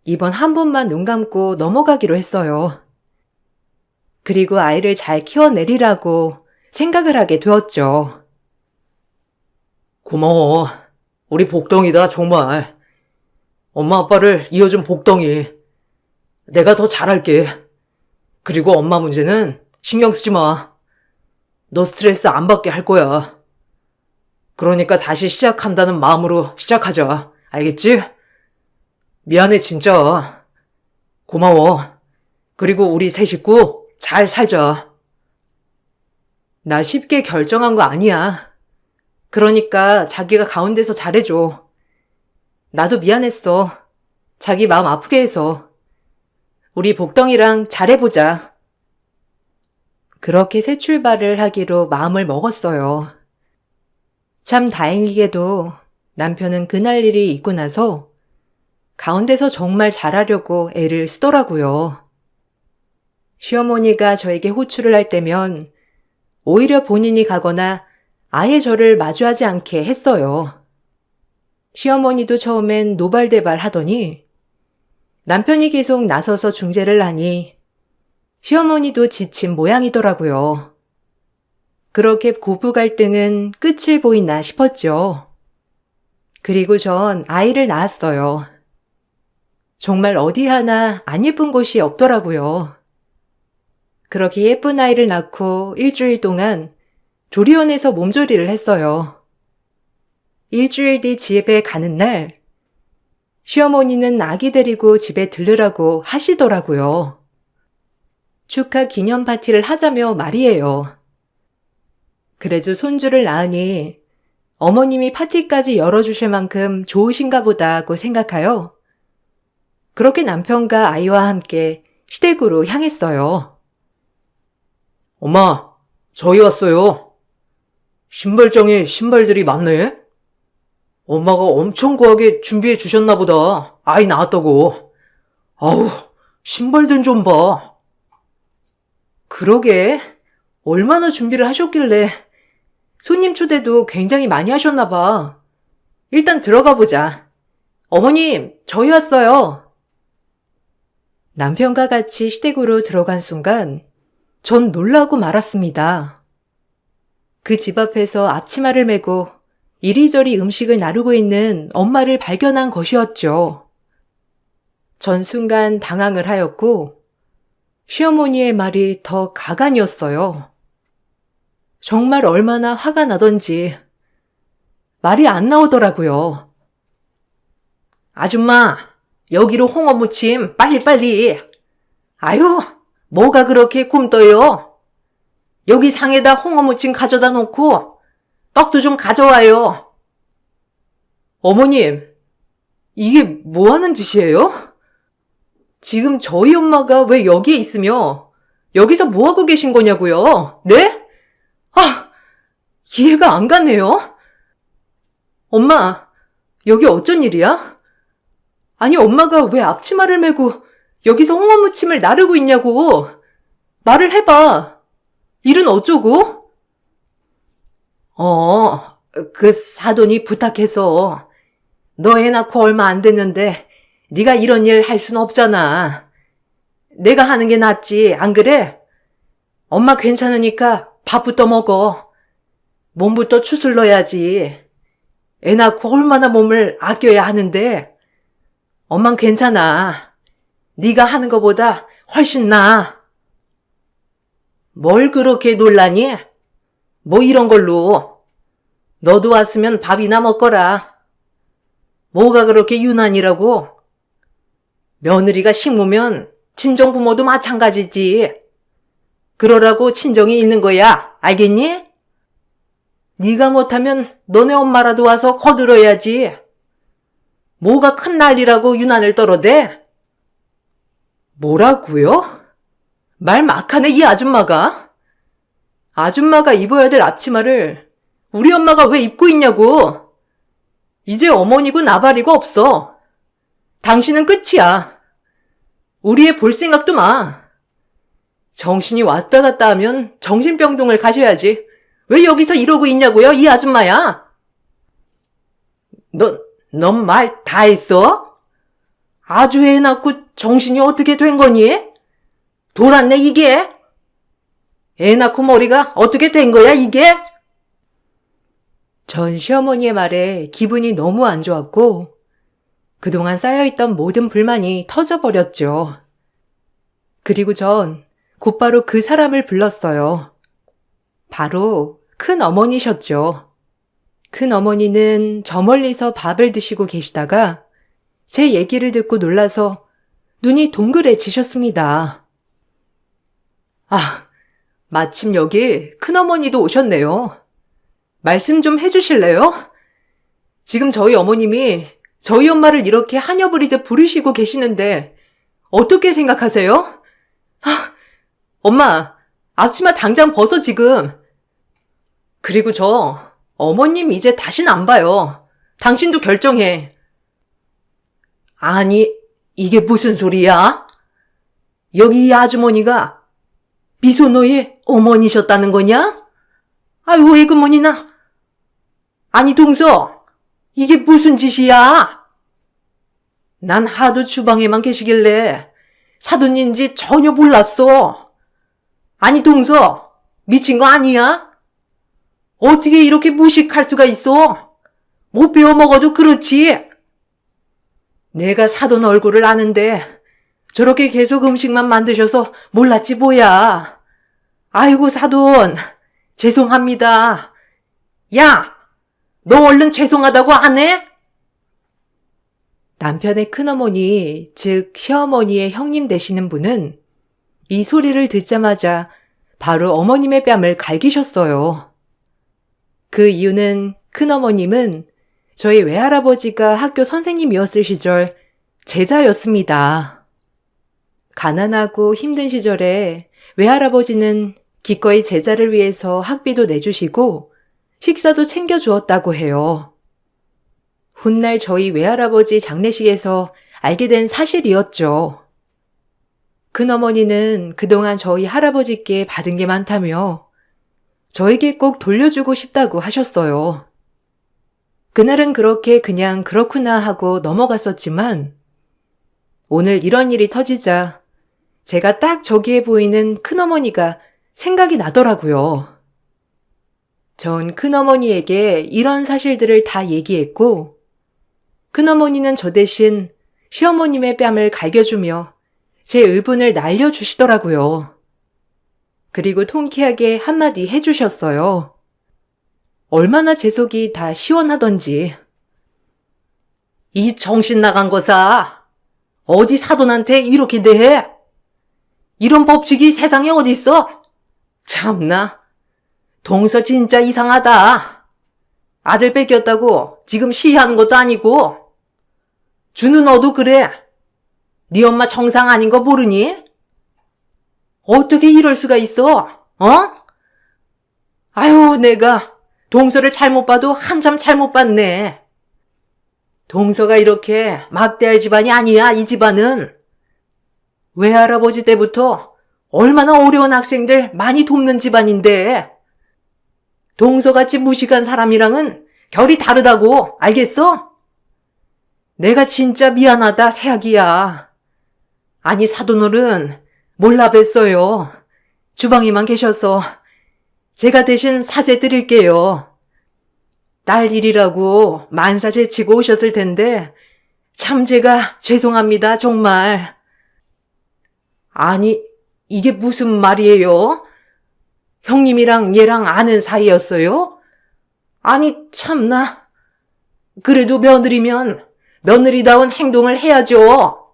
이번 한 번만 눈 감고 넘어가기로 했어요. 그리고 아이를 잘 키워내리라고 생각을 하게 되었죠. 고마워. 우리 복덩이다 정말. 엄마 아빠를 이어준 복덩이. 내가 더 잘할게. 그리고 엄마 문제는 신경 쓰지 마. 너 스트레스 안 받게 할 거야. 그러니까 다시 시작한다는 마음으로 시작하자. 알겠지? 미안해 진짜. 고마워. 그리고 우리 세 식구 잘 살자. 나 쉽게 결정한 거 아니야. 그러니까 자기가 가운데서 잘해줘. 나도 미안했어. 자기 마음 아프게 해서. 우리 복덩이랑 잘해보자. 그렇게 새 출발을 하기로 마음을 먹었어요. 참 다행이게도 남편은 그날 일이 있고 나서 가운데서 정말 잘하려고 애를 쓰더라고요. 시어머니가 저에게 호출을 할 때면 오히려 본인이 가거나 아예 저를 마주하지 않게 했어요. 시어머니도 처음엔 노발대발 하더니 남편이 계속 나서서 중재를 하니 시어머니도 지친 모양이더라고요. 그렇게 고부 갈등은 끝을 보이나 싶었죠. 그리고 전 아이를 낳았어요. 정말 어디 하나 안 예쁜 곳이 없더라고요. 그렇게 예쁜 아이를 낳고 일주일 동안 조리원에서 몸조리를 했어요. 일주일 뒤 집에 가는 날, 시어머니는 아기 데리고 집에 들르라고 하시더라고요. 축하 기념 파티를 하자며 말이에요. 그래도 손주를 낳으니 어머님이 파티까지 열어주실 만큼 좋으신가 보다 하고 생각하여 그렇게 남편과 아이와 함께 시댁으로 향했어요. 엄마, 저희 왔어요. 신발장에 신발들이 많네? 엄마가 엄청 거하게 준비해 주셨나 보다. 아이 낳았다고. 아우, 신발들 좀 봐. 그러게, 얼마나 준비를 하셨길래 손님 초대도 굉장히 많이 하셨나 봐. 일단 들어가 보자. 어머님, 저희 왔어요. 남편과 같이 시댁으로 들어간 순간 전 놀라고 말았습니다. 그 집 앞에서 앞치마를 메고 이리저리 음식을 나르고 있는 엄마를 발견한 것이었죠. 전 순간 당황을 하였고 시어머니의 말이 더 가관이었어요. 정말 얼마나 화가 나던지 말이 안 나오더라고요. 아줌마, 여기로 홍어 무침 빨리빨리. 아유, 뭐가 그렇게 굼떠요? 여기 상에다 홍어 무침 가져다 놓고 떡도 좀 가져와요. 어머님, 이게 뭐 하는 짓이에요? 지금 저희 엄마가 왜 여기에 있으며 여기서 뭐 하고 계신 거냐고요? 네? 아, 이해가 안 가네요. 엄마, 여기 어쩐 일이야? 아니, 엄마가 왜 앞치마를 메고 여기서 홍어무침을 나르고 있냐고. 말을 해봐. 일은 어쩌고? 그 사돈이 부탁해서. 너 애 낳고 얼마 안 됐는데 네가 이런 일 할 순 없잖아. 내가 하는 게 낫지, 안 그래? 엄마 괜찮으니까 밥부터 먹어. 몸부터 추슬러야지. 애 낳고 얼마나 몸을 아껴야 하는데. 엄만 괜찮아. 네가 하는 거보다 훨씬 나아. 뭘 그렇게 놀라니? 뭐 이런 걸로. 너도 왔으면 밥이나 먹거라. 뭐가 그렇게 유난이라고? 며느리가 식모면 친정부모도 마찬가지지. 그러라고 친정이 있는 거야. 알겠니? 네가 못하면 너네 엄마라도 와서 거들어야지. 뭐가 큰 난리라고 유난을 떨어대? 뭐라고요? 말 막하네, 이 아줌마가. 아줌마가 입어야 될 앞치마를 우리 엄마가 왜 입고 있냐고. 이제 어머니고 나발이고 없어. 당신은 끝이야. 우리 애 볼 생각도 마. 정신이 왔다 갔다 하면 정신병동을 가셔야지. 왜 여기서 이러고 있냐고요, 이 아줌마야? 넌 말 다 했어? 아주 애 낳고 정신이 어떻게 된 거니? 돌았네, 이게? 애 낳고 머리가 어떻게 된 거야, 이게? 전 시어머니의 말에 기분이 너무 안 좋았고 그동안 쌓여있던 모든 불만이 터져버렸죠. 그리고 전 곧바로 그 사람을 불렀어요. 바로 큰 어머니셨죠. 큰 어머니는 저 멀리서 밥을 드시고 계시다가 제 얘기를 듣고 놀라서 눈이 동그래지셨습니다. 아, 마침 여기 큰어머니도 오셨네요. 말씀 좀 해주실래요? 지금 저희 어머님이 저희 엄마를 이렇게 하녀부리듯 부르시고 계시는데 어떻게 생각하세요? 엄마, 앞치마 당장 벗어 지금. 그리고 저 어머님 이제 다신 안 봐요. 당신도 결정해. 아니, 이게 무슨 소리야? 여기 이 아주머니가 미소노의 어머니셨다는 거냐? 아유, 외근머니나. 아니, 동서, 이게 무슨 짓이야? 난 하도 주방에만 계시길래 사돈인지 전혀 몰랐어. 아니, 동서, 미친 거 아니야? 어떻게 이렇게 무식할 수가 있어? 못 배워 먹어도 그렇지. 내가 사돈 얼굴을 아는데 저렇게 계속 음식만 만드셔서 몰랐지 뭐야. 아이고, 사돈, 죄송합니다. 야, 너 얼른 죄송하다고 안 해? 남편의 큰어머니, 즉 시어머니의 형님 되시는 분은 이 소리를 듣자마자 바로 어머님의 뺨을 갈기셨어요. 그 이유는 큰어머님은 저희 외할아버지가 학교 선생님이었을 시절 제자였습니다. 가난하고 힘든 시절에 외할아버지는 기꺼이 제자를 위해서 학비도 내주시고 식사도 챙겨주었다고 해요. 훗날 저희 외할아버지 장례식에서 알게 된 사실이었죠. 큰어머니는 그동안 저희 할아버지께 받은 게 많다며 저에게 꼭 돌려주고 싶다고 하셨어요. 그날은 그렇게 그냥 그렇구나 하고 넘어갔었지만 오늘 이런 일이 터지자 제가 딱 저기에 보이는 큰어머니가 생각이 나더라고요. 전 큰어머니에게 이런 사실들을 다 얘기했고 큰어머니는 저 대신 시어머님의 뺨을 갈겨주며 제 의분을 날려주시더라고요. 그리고 통쾌하게 한마디 해주셨어요. 얼마나 제 속이 다 시원하던지. 이 정신 나간 거사. 어디 사돈한테 이렇게 대해? 이런 법칙이 세상에 어딨어? 참나. 동서 진짜 이상하다. 아들 뺏겼다고 지금 시위하는 것도 아니고. 준우 너도 그래. 네 엄마 정상 아닌 거 모르니? 어떻게 이럴 수가 있어? 어? 아유, 내가 동서를 잘못 봐도 한참 잘못 봤네. 동서가 이렇게 막대할 집안이 아니야, 이 집안은. 외할아버지 때부터 얼마나 어려운 학생들 많이 돕는 집안인데. 동서같이 무식한 사람이랑은 결이 다르다고, 알겠어? 내가 진짜 미안하다, 새아기야. 아니, 사돈어른 몰라 뵀어요. 주방에만 계셔서 제가 대신 사죄 드릴게요. 딸 일이라고 만사 제치고 오셨을 텐데 참 제가 죄송합니다, 정말. 아니, 이게 무슨 말이에요? 형님이랑 얘랑 아는 사이였어요? 아니, 참나. 그래도 며느리면 며느리다운 행동을 해야죠.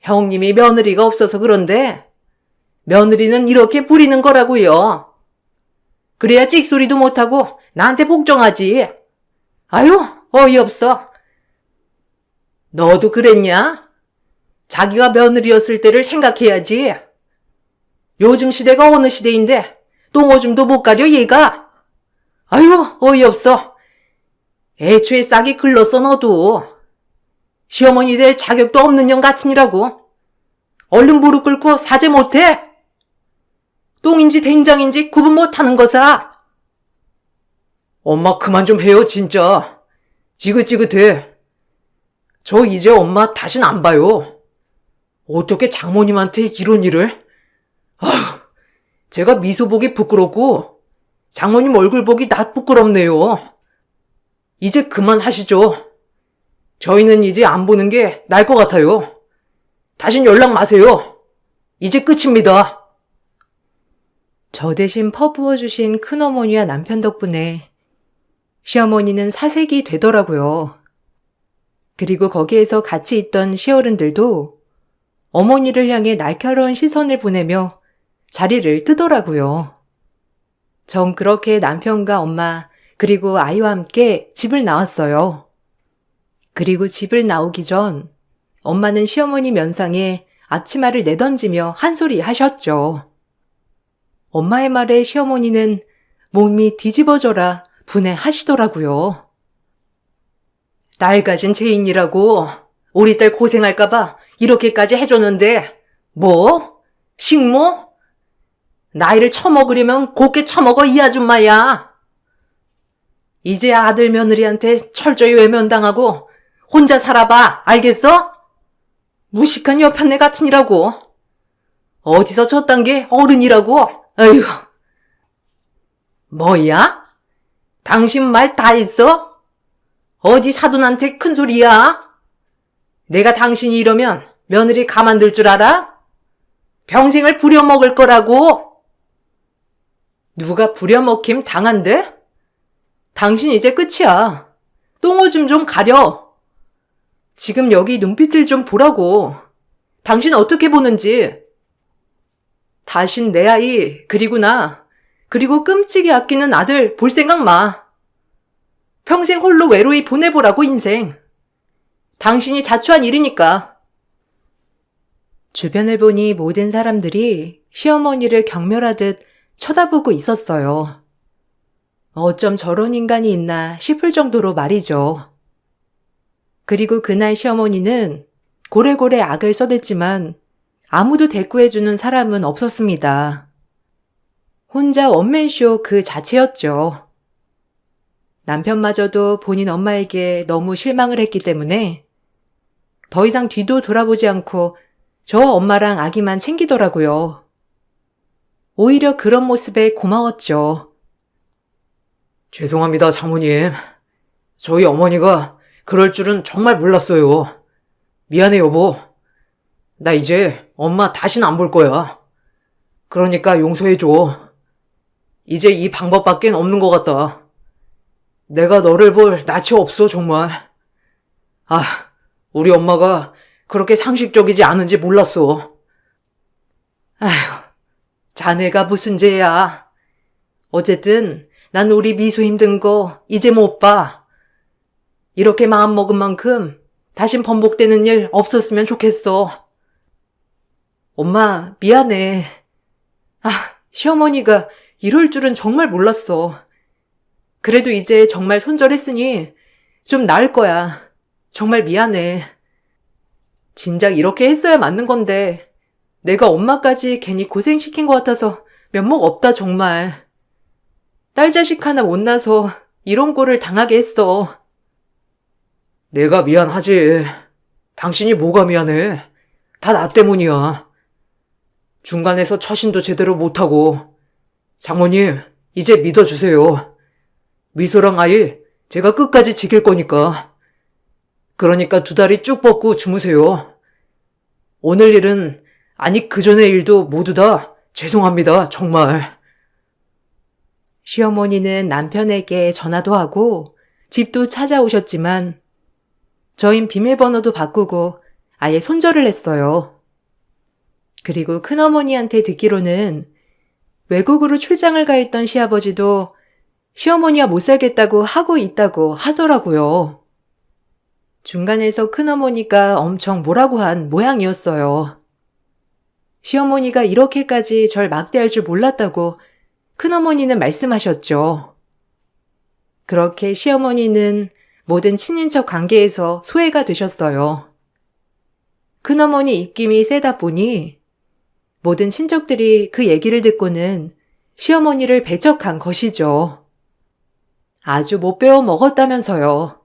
형님이 며느리가 없어서 그런데 며느리는 이렇게 부리는 거라고요. 그래야 찍소리도 못하고 나한테 복종하지. 아유, 어이없어. 너도 그랬냐? 자기가 며느리였을 때를 생각해야지. 요즘 시대가 어느 시대인데 똥오줌도 못 가려 얘가. 아유, 어이없어. 애초에 싹이 글렀어 너도. 시어머니 될 자격도 없는 년 같으니라고. 얼른 무릎 꿇고 사죄 못해? 똥인지 된장인지 구분 못하는 거사. 엄마 그만 좀 해요, 진짜. 지긋지긋해. 저 이제 엄마 다신 안 봐요. 어떻게 장모님한테 이런 일을? 아휴, 제가 미소 보기 부끄럽고 장모님 얼굴 보기 낫 부끄럽네요. 이제 그만하시죠. 저희는 이제 안 보는 게 나을 것 같아요. 다신 연락 마세요. 이제 끝입니다. 저 대신 퍼부어주신 큰어머니와 남편 덕분에 시어머니는 사색이 되더라고요. 그리고 거기에서 같이 있던 시어른들도 어머니를 향해 날카로운 시선을 보내며 자리를 뜨더라고요. 전 그렇게 남편과 엄마 그리고 아이와 함께 집을 나왔어요. 그리고 집을 나오기 전 엄마는 시어머니 면상에 앞치마를 내던지며 한 소리 하셨죠. 엄마의 말에 시어머니는 몸이 뒤집어져라 분해하시더라고요. 날 가진 죄인이라고 우리 딸 고생할까봐 이렇게까지 해줬는데 뭐? 식모? 나이를 처먹으려면 곱게 처먹어 이 아줌마야. 이제 아들 며느리한테 철저히 외면당하고 혼자 살아봐. 알겠어? 무식한 여편네 같으니라고. 어디서 저딴 게 어른이라고. 아이고. 뭐야? 당신 말 다 했어? 어디 사돈한테 큰 소리야? 내가 당신이 이러면 며느리 가만둘 줄 알아? 평생을 부려먹을 거라고. 누가 부려먹힘 당한대? 당신 이제 끝이야. 똥오줌 좀 가려. 지금 여기 눈빛들 좀 보라고. 당신 어떻게 보는지. 다신 내 아이, 그리고 나, 그리고 끔찍이 아끼는 아들 볼 생각 마. 평생 홀로 외로이 보내보라고 인생. 당신이 자초한 일이니까. 주변을 보니 모든 사람들이 시어머니를 경멸하듯 쳐다보고 있었어요. 어쩜 저런 인간이 있나 싶을 정도로 말이죠. 그리고 그날 시어머니는 고래고래 악을 써댔지만 아무도 대꾸해주는 사람은 없었습니다. 혼자 원맨쇼 그 자체였죠. 남편마저도 본인 엄마에게 너무 실망을 했기 때문에 더 이상 뒤도 돌아보지 않고 저 엄마랑 아기만 챙기더라고요. 오히려 그런 모습에 고마웠죠. 죄송합니다, 장모님. 저희 어머니가 그럴 줄은 정말 몰랐어요. 미안해, 여보. 나 이제 엄마 다신 안 볼 거야. 그러니까 용서해줘. 이제 이 방법밖엔 없는 것 같다. 내가 너를 볼 낯이 없어, 정말. 아, 우리 엄마가 그렇게 상식적이지 않은지 몰랐어. 아휴, 자네가 무슨 죄야. 어쨌든 난 우리 미수 힘든 거 이제 못 봐. 이렇게 마음먹은 만큼 다신 번복되는 일 없었으면 좋겠어. 엄마, 미안해. 아, 시어머니가 이럴 줄은 정말 몰랐어. 그래도 이제 정말 손절했으니 좀 나을 거야. 정말 미안해. 진작 이렇게 했어야 맞는 건데 내가 엄마까지 괜히 고생시킨 것 같아서 면목 없다 정말. 딸 자식 하나 못 낳아서 이런 꼴을 당하게 했어. 내가 미안하지. 당신이 뭐가 미안해. 다 나 때문이야. 중간에서 처신도 제대로 못하고. 장모님, 이제 믿어주세요. 미소랑 아이 제가 끝까지 지킬 거니까. 그러니까 2다리 쭉 뻗고 주무세요. 오늘 일은 아니 그전의 일도 모두 다 죄송합니다. 정말. 시어머니는 남편에게 전화도 하고 집도 찾아오셨지만 저흰 비밀번호도 바꾸고 아예 손절을 했어요. 그리고 큰어머니한테 듣기로는 외국으로 출장을 가 있던 시아버지도 시어머니와 못 살겠다고 하고 있다고 하더라고요. 중간에서 큰어머니가 엄청 뭐라고 한 모양이었어요. 시어머니가 이렇게까지 절 막대할 줄 몰랐다고 큰어머니는 말씀하셨죠. 그렇게 시어머니는 모든 친인척 관계에서 소외가 되셨어요. 큰어머니 입김이 세다 보니 모든 친척들이 그 얘기를 듣고는 시어머니를 배척한 것이죠. 아주 못 배워 먹었다면서요.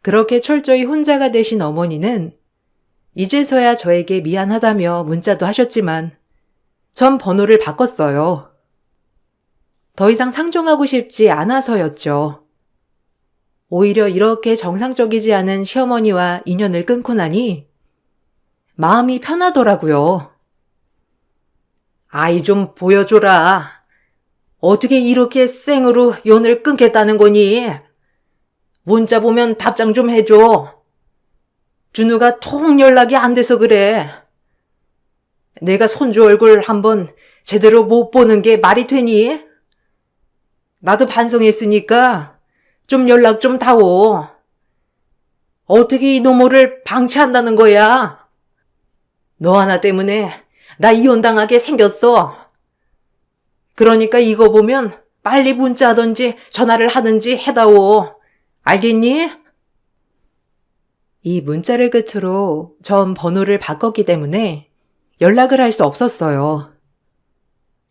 그렇게 철저히 혼자가 되신 어머니는 이제서야 저에게 미안하다며 문자도 하셨지만 전 번호를 바꿨어요. 더 이상 상종하고 싶지 않아서였죠. 오히려 이렇게 정상적이지 않은 시어머니와 인연을 끊고 나니 마음이 편하더라고요. 아이 좀 보여줘라. 어떻게 이렇게 생으로 연을 끊겠다는 거니? 문자 보면 답장 좀 해줘. 준우가 통 연락이 안 돼서 그래. 내가 손주 얼굴 한번 제대로 못 보는 게 말이 되니? 나도 반성했으니까 좀 연락 좀 다오. 어떻게 이놈을 방치한다는 거야? 너 하나 때문에 나 이혼당하게 생겼어. 그러니까 이거 보면 빨리 문자하든지 전화를 하든지 해다오. 알겠니? 이 문자를 끝으로 전 번호를 바꿨기 때문에 연락을 할 수 없었어요.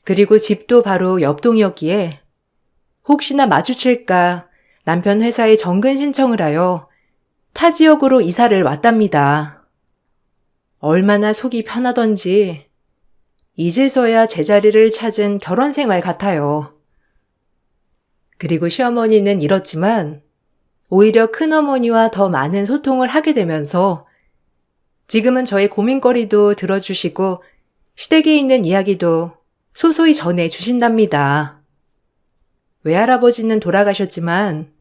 그리고 집도 바로 옆동이었기에 혹시나 마주칠까 남편 회사에 정근 신청을 하여 타 지역으로 이사를 왔답니다. 얼마나 속이 편하던지 이제서야 제자리를 찾은 결혼 생활 같아요. 그리고 시어머니는 이렇지만 오히려 큰어머니와 더 많은 소통을 하게 되면서 지금은 저의 고민거리도 들어주시고 시댁에 있는 이야기도 소소히 전해주신답니다. 외할아버지는 돌아가셨지만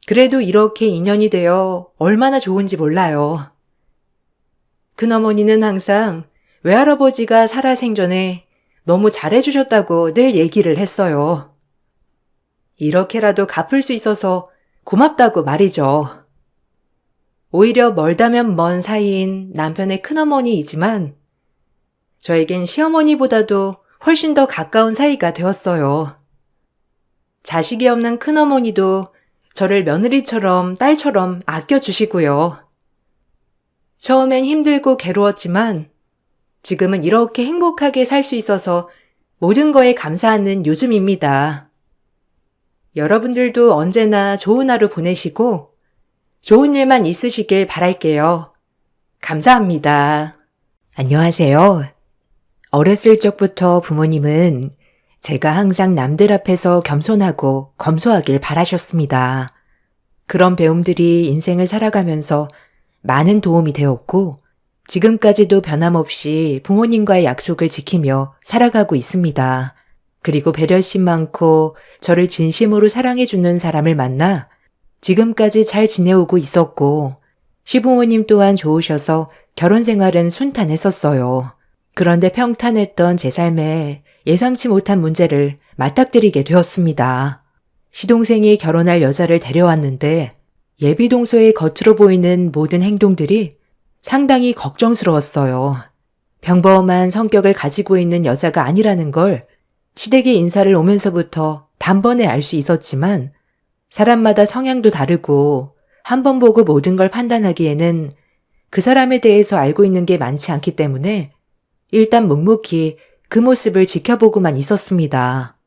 그래도 이렇게 인연이 되어 얼마나 좋은지 몰라요. 큰어머니는 항상 외할아버지가 살아생전에 너무 잘해주셨다고 늘 얘기를 했어요. 이렇게라도 갚을 수 있어서 고맙다고 말이죠. 오히려 멀다면 먼 사이인 남편의 큰어머니이지만 저에겐 시어머니보다도 훨씬 더 가까운 사이가 되었어요. 자식이 없는 큰어머니도 저를 며느리처럼 딸처럼 아껴주시고요. 처음엔 힘들고 괴로웠지만 지금은 이렇게 행복하게 살 수 있어서 모든 거에 감사하는 요즘입니다. 여러분들도 언제나 좋은 하루 보내시고 좋은 일만 있으시길 바랄게요. 감사합니다. 안녕하세요. 어렸을 적부터 부모님은 제가 항상 남들 앞에서 겸손하고 검소하길 바라셨습니다. 그런 배움들이 인생을 살아가면서 많은 도움이 되었고 지금까지도 변함없이 부모님과의 약속을 지키며 살아가고 있습니다. 그리고 배려심 많고 저를 진심으로 사랑해주는 사람을 만나 지금까지 잘 지내오고 있었고 시부모님 또한 좋으셔서 결혼 생활은 순탄했었어요. 그런데 평탄했던 제 삶에 예상치 못한 문제를 맞닥뜨리게 되었습니다. 시동생이 결혼할 여자를 데려왔는데 예비동서의 겉으로 보이는 모든 행동들이 상당히 걱정스러웠어요. 평범한 성격을 가지고 있는 여자가 아니라는 걸 시댁의 인사를 오면서부터 단번에 알 수 있었지만 사람마다 성향도 다르고 한 번 보고 모든 걸 판단하기에는 그 사람에 대해서 알고 있는 게 많지 않기 때문에 일단 묵묵히 그 모습을 지켜보고만 있었습니다.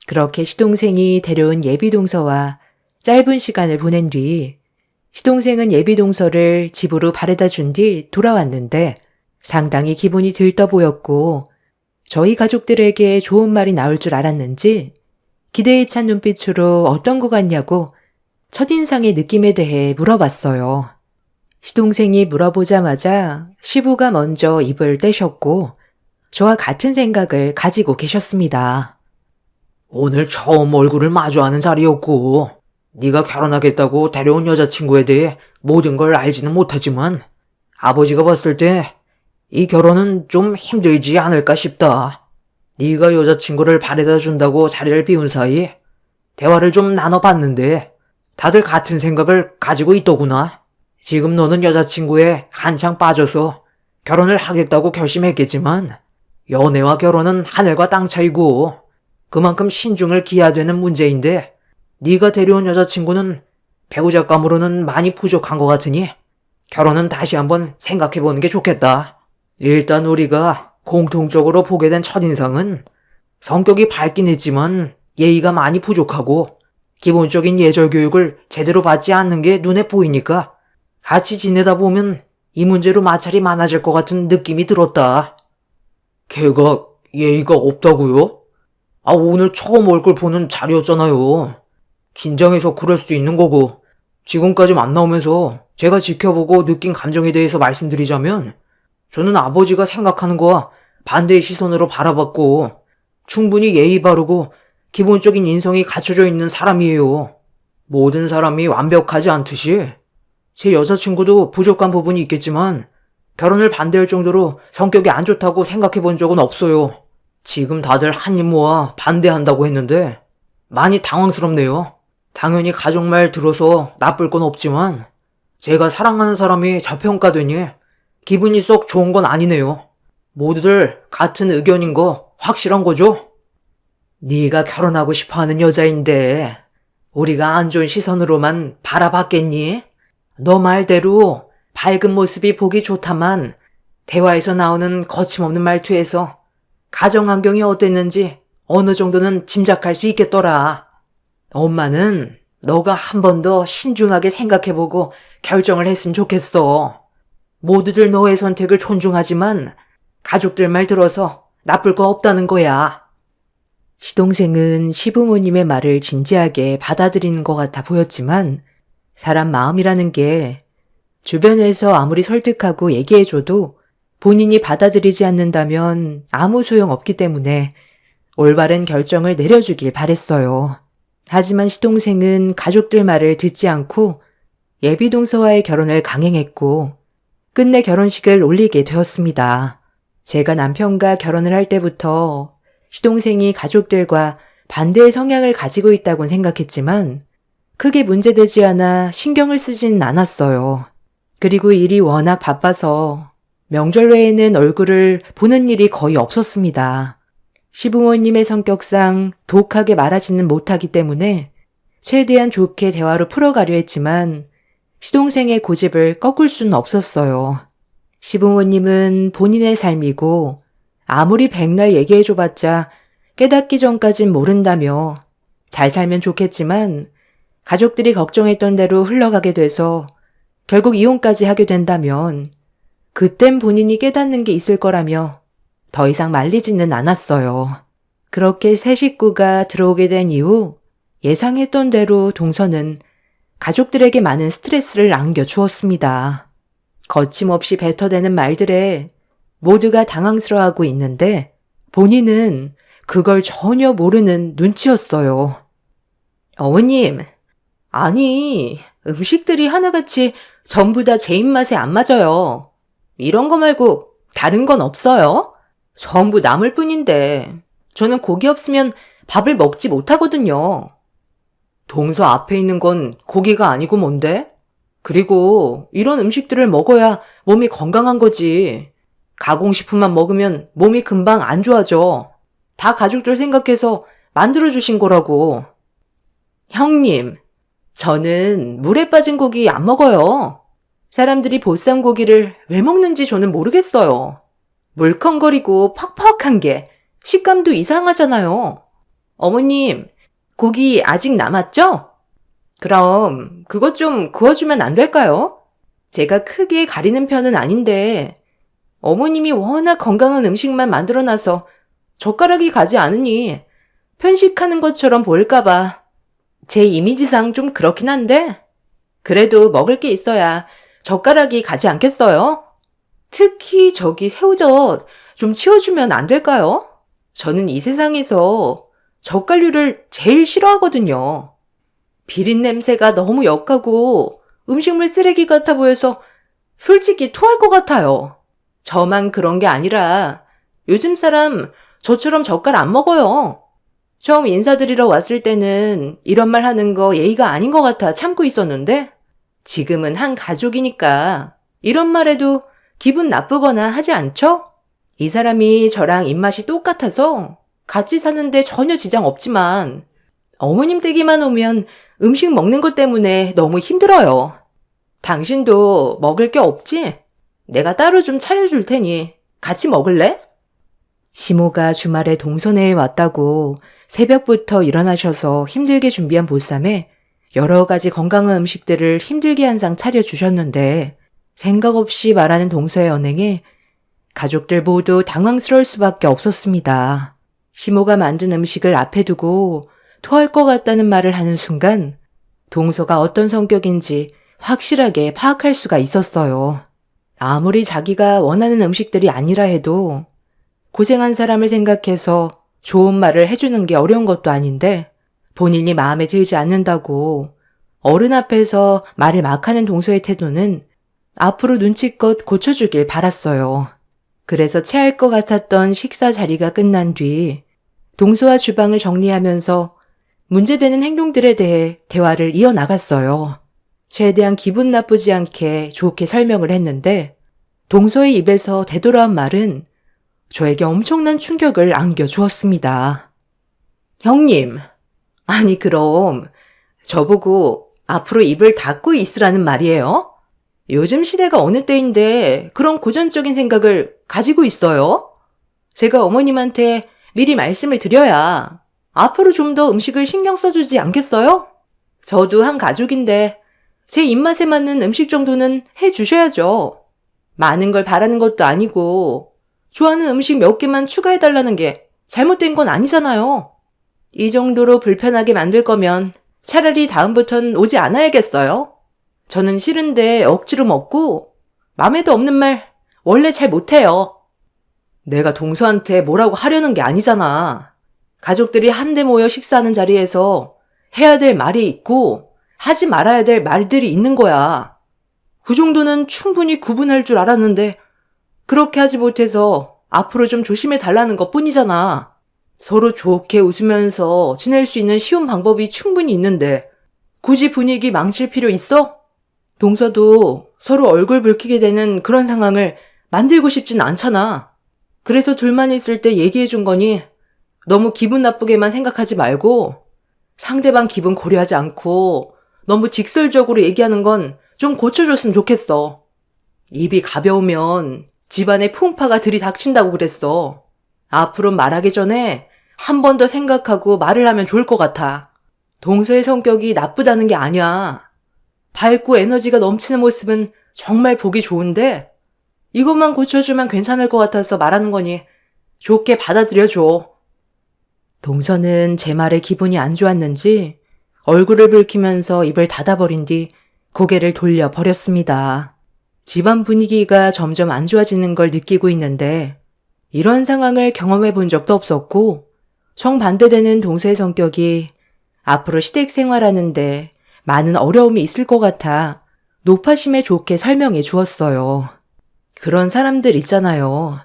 그렇게 시동생이 데려온 예비동서와 짧은 시간을 보낸 뒤 시동생은 예비동서를 집으로 바래다 준 뒤 돌아왔는데 상당히 기분이 들떠 보였고 저희 가족들에게 좋은 말이 나올 줄 알았는지 기대에 찬 눈빛으로 어떤 것 같냐고 첫인상의 느낌에 대해 물어봤어요. 시동생이 물어보자마자 시부가 먼저 입을 떼셨고 저와 같은 생각을 가지고 계셨습니다. 오늘 처음 얼굴을 마주하는 자리였고 네가 결혼하겠다고 데려온 여자친구에 대해 모든 걸 알지는 못하지만 아버지가 봤을 때 이 결혼은 좀 힘들지 않을까 싶다. 네가 여자친구를 바래다 준다고 자리를 비운 사이 대화를 좀 나눠봤는데 다들 같은 생각을 가지고 있더구나. 지금 너는 여자친구에 한창 빠져서 결혼을 하겠다고 결심했겠지만 연애와 결혼은 하늘과 땅 차이고 그만큼 신중을 기해야 되는 문제인데 네가 데려온 여자친구는 배우자감으로는 많이 부족한 것 같으니 결혼은 다시 한번 생각해보는 게 좋겠다. 일단 우리가 공통적으로 보게 된 첫인상은 성격이 밝긴 했지만 예의가 많이 부족하고 기본적인 예절 교육을 제대로 받지 않는 게 눈에 보이니까 같이 지내다 보면 이 문제로 마찰이 많아질 것 같은 느낌이 들었다. 걔가 예의가 없다고요? 오늘 처음 얼굴 보는 자리였잖아요. 긴장해서 그럴 수도 있는 거고, 지금까지 만나오면서 제가 지켜보고 느낀 감정에 대해서 말씀드리자면, 저는 아버지가 생각하는 거와 반대의 시선으로 바라봤고, 충분히 예의 바르고 기본적인 인성이 갖춰져 있는 사람이에요. 모든 사람이 완벽하지 않듯이, 제 여자친구도 부족한 부분이 있겠지만, 결혼을 반대할 정도로 성격이 안 좋다고 생각해 본 적은 없어요. 지금 다들 한 입 모아 반대한다고 했는데 많이 당황스럽네요. 당연히 가족 말 들어서 나쁠 건 없지만 제가 사랑하는 사람이 저평가되니 기분이 썩 좋은 건 아니네요. 모두들 같은 의견인 거 확실한 거죠? 네가 결혼하고 싶어하는 여자인데 우리가 안 좋은 시선으로만 바라봤겠니? 너 말대로 밝은 모습이 보기 좋다만 대화에서 나오는 거침없는 말투에서 가정 환경이 어땠는지 어느 정도는 짐작할 수 있겠더라. 엄마는 너가 한 번 더 신중하게 생각해보고 결정을 했으면 좋겠어. 모두들 너의 선택을 존중하지만 가족들 말 들어서 나쁠 거 없다는 거야. 시동생은 시부모님의 말을 진지하게 받아들이는 것 같아 보였지만 사람 마음이라는 게 주변에서 아무리 설득하고 얘기해줘도 본인이 받아들이지 않는다면 아무 소용 없기 때문에 올바른 결정을 내려주길 바랬어요. 하지만 시동생은 가족들 말을 듣지 않고 예비동서와의 결혼을 강행했고 끝내 결혼식을 올리게 되었습니다. 제가 남편과 결혼을 할 때부터 시동생이 가족들과 반대의 성향을 가지고 있다곤 생각했지만 크게 문제되지 않아 신경을 쓰진 않았어요. 그리고 일이 워낙 바빠서 명절 외에는 얼굴을 보는 일이 거의 없었습니다. 시부모님의 성격상 독하게 말하지는 못하기 때문에 최대한 좋게 대화로 풀어가려 했지만 시동생의 고집을 꺾을 수는 없었어요. 시부모님은 본인의 삶이고 아무리 백날 얘기해줘봤자 깨닫기 전까진 모른다며 잘 살면 좋겠지만 가족들이 걱정했던 대로 흘러가게 돼서 결국 이혼까지 하게 된다면 그땐 본인이 깨닫는 게 있을 거라며 더 이상 말리지는 않았어요. 그렇게 새 식구가 들어오게 된 이후 예상했던 대로 동서는 가족들에게 많은 스트레스를 안겨주었습니다. 거침없이 뱉어대는 말들에 모두가 당황스러워하고 있는데 본인은 그걸 전혀 모르는 눈치였어요. 어머님, 아니, 음식들이 하나같이 전부 다 제 입맛에 안 맞아요. 이런 거 말고 다른 건 없어요? 전부 남을 뿐인데 저는 고기 없으면 밥을 먹지 못하거든요. 동서 앞에 있는 건 고기가 아니고 뭔데? 그리고 이런 음식들을 먹어야 몸이 건강한 거지. 가공식품만 먹으면 몸이 금방 안 좋아져. 다 가족들 생각해서 만들어주신 거라고. 형님, 저는 물에 빠진 고기 안 먹어요. 사람들이 보쌈 고기를 왜 먹는지 저는 모르겠어요. 물컹거리고 퍽퍽한 게 식감도 이상하잖아요. 어머님, 고기 아직 남았죠? 그럼 그것 좀 구워주면 안 될까요? 제가 크게 가리는 편은 아닌데 어머님이 워낙 건강한 음식만 만들어놔서 젓가락이 가지 않으니 편식하는 것처럼 보일까봐 제 이미지상 좀 그렇긴 한데 그래도 먹을 게 있어야 젓가락이 가지 않겠어요? 특히 저기 새우젓 좀 치워주면 안 될까요? 저는 이 세상에서 젓갈류를 제일 싫어하거든요. 비린 냄새가 너무 역하고 음식물 쓰레기 같아 보여서 솔직히 토할 것 같아요. 저만 그런 게 아니라 요즘 사람 저처럼 젓갈 안 먹어요. 처음 인사드리러 왔을 때는 이런 말 하는 거 예의가 아닌 것 같아 참고 있었는데 지금은 한 가족이니까 이런 말에도 기분 나쁘거나 하지 않죠? 이 사람이 저랑 입맛이 똑같아서 같이 사는데 전혀 지장 없지만 어머님 댁에만 오면 음식 먹는 것 때문에 너무 힘들어요. 당신도 먹을 게 없지? 내가 따로 좀 차려줄 테니 같이 먹을래? 시모가 주말에 동선회에 왔다고 새벽부터 일어나셔서 힘들게 준비한 보쌈에 여러 가지 건강한 음식들을 힘들게 한 상 차려주셨는데 생각 없이 말하는 동서의 언행에 가족들 모두 당황스러울 수밖에 없었습니다. 시모가 만든 음식을 앞에 두고 토할 것 같다는 말을 하는 순간 동서가 어떤 성격인지 확실하게 파악할 수가 있었어요. 아무리 자기가 원하는 음식들이 아니라 해도 고생한 사람을 생각해서 좋은 말을 해주는 게 어려운 것도 아닌데 본인이 마음에 들지 않는다고 어른 앞에서 말을 막 하는 동서의 태도는 앞으로 눈치껏 고쳐주길 바랐어요. 그래서 체할 것 같았던 식사 자리가 끝난 뒤 동서와 주방을 정리하면서 문제되는 행동들에 대해 대화를 이어나갔어요. 최대한 기분 나쁘지 않게 좋게 설명을 했는데 동서의 입에서 되돌아온 말은 저에게 엄청난 충격을 안겨주었습니다. 형님, 아니 그럼 저보고 앞으로 입을 닫고 있으라는 말이에요? 요즘 시대가 어느 때인데 그런 고전적인 생각을 가지고 있어요? 제가 어머님한테 미리 말씀을 드려야 앞으로 좀 더 음식을 신경 써주지 않겠어요? 저도 한 가족인데 제 입맛에 맞는 음식 정도는 해주셔야죠. 많은 걸 바라는 것도 아니고 좋아하는 음식 몇 개만 추가해달라는 게 잘못된 건 아니잖아요. 이 정도로 불편하게 만들 거면 차라리 다음부턴 오지 않아야겠어요. 저는 싫은데 억지로 먹고 맘에도 없는 말 원래 잘 못해요. 내가 동서한테 뭐라고 하려는 게 아니잖아. 가족들이 한데 모여 식사하는 자리에서 해야 될 말이 있고 하지 말아야 될 말들이 있는 거야. 그 정도는 충분히 구분할 줄 알았는데 그렇게 하지 못해서 앞으로 좀 조심해 달라는 것 뿐이잖아. 서로 좋게 웃으면서 지낼 수 있는 쉬운 방법이 충분히 있는데 굳이 분위기 망칠 필요 있어? 동서도 서로 얼굴 붉히게 되는 그런 상황을 만들고 싶진 않잖아. 그래서 둘만 있을 때 얘기해 준 거니 너무 기분 나쁘게만 생각하지 말고 상대방 기분 고려하지 않고 너무 직설적으로 얘기하는 건 좀 고쳐줬으면 좋겠어. 입이 가벼우면 집안에 풍파가 들이닥친다고 그랬어. 앞으로 말하기 전에 한 번 더 생각하고 말을 하면 좋을 것 같아. 동서의 성격이 나쁘다는 게 아니야. 밝고 에너지가 넘치는 모습은 정말 보기 좋은데 이것만 고쳐주면 괜찮을 것 같아서 말하는 거니 좋게 받아들여줘. 동서는 제 말에 기분이 안 좋았는지 얼굴을 붉히면서 입을 닫아버린 뒤 고개를 돌려버렸습니다. 집안 분위기가 점점 안 좋아지는 걸 느끼고 있는데 이런 상황을 경험해 본 적도 없었고 정반대되는 동서의 성격이 앞으로 시댁 생활하는데 많은 어려움이 있을 것 같아 노파심에 좋게 설명해 주었어요. 그런 사람들 있잖아요.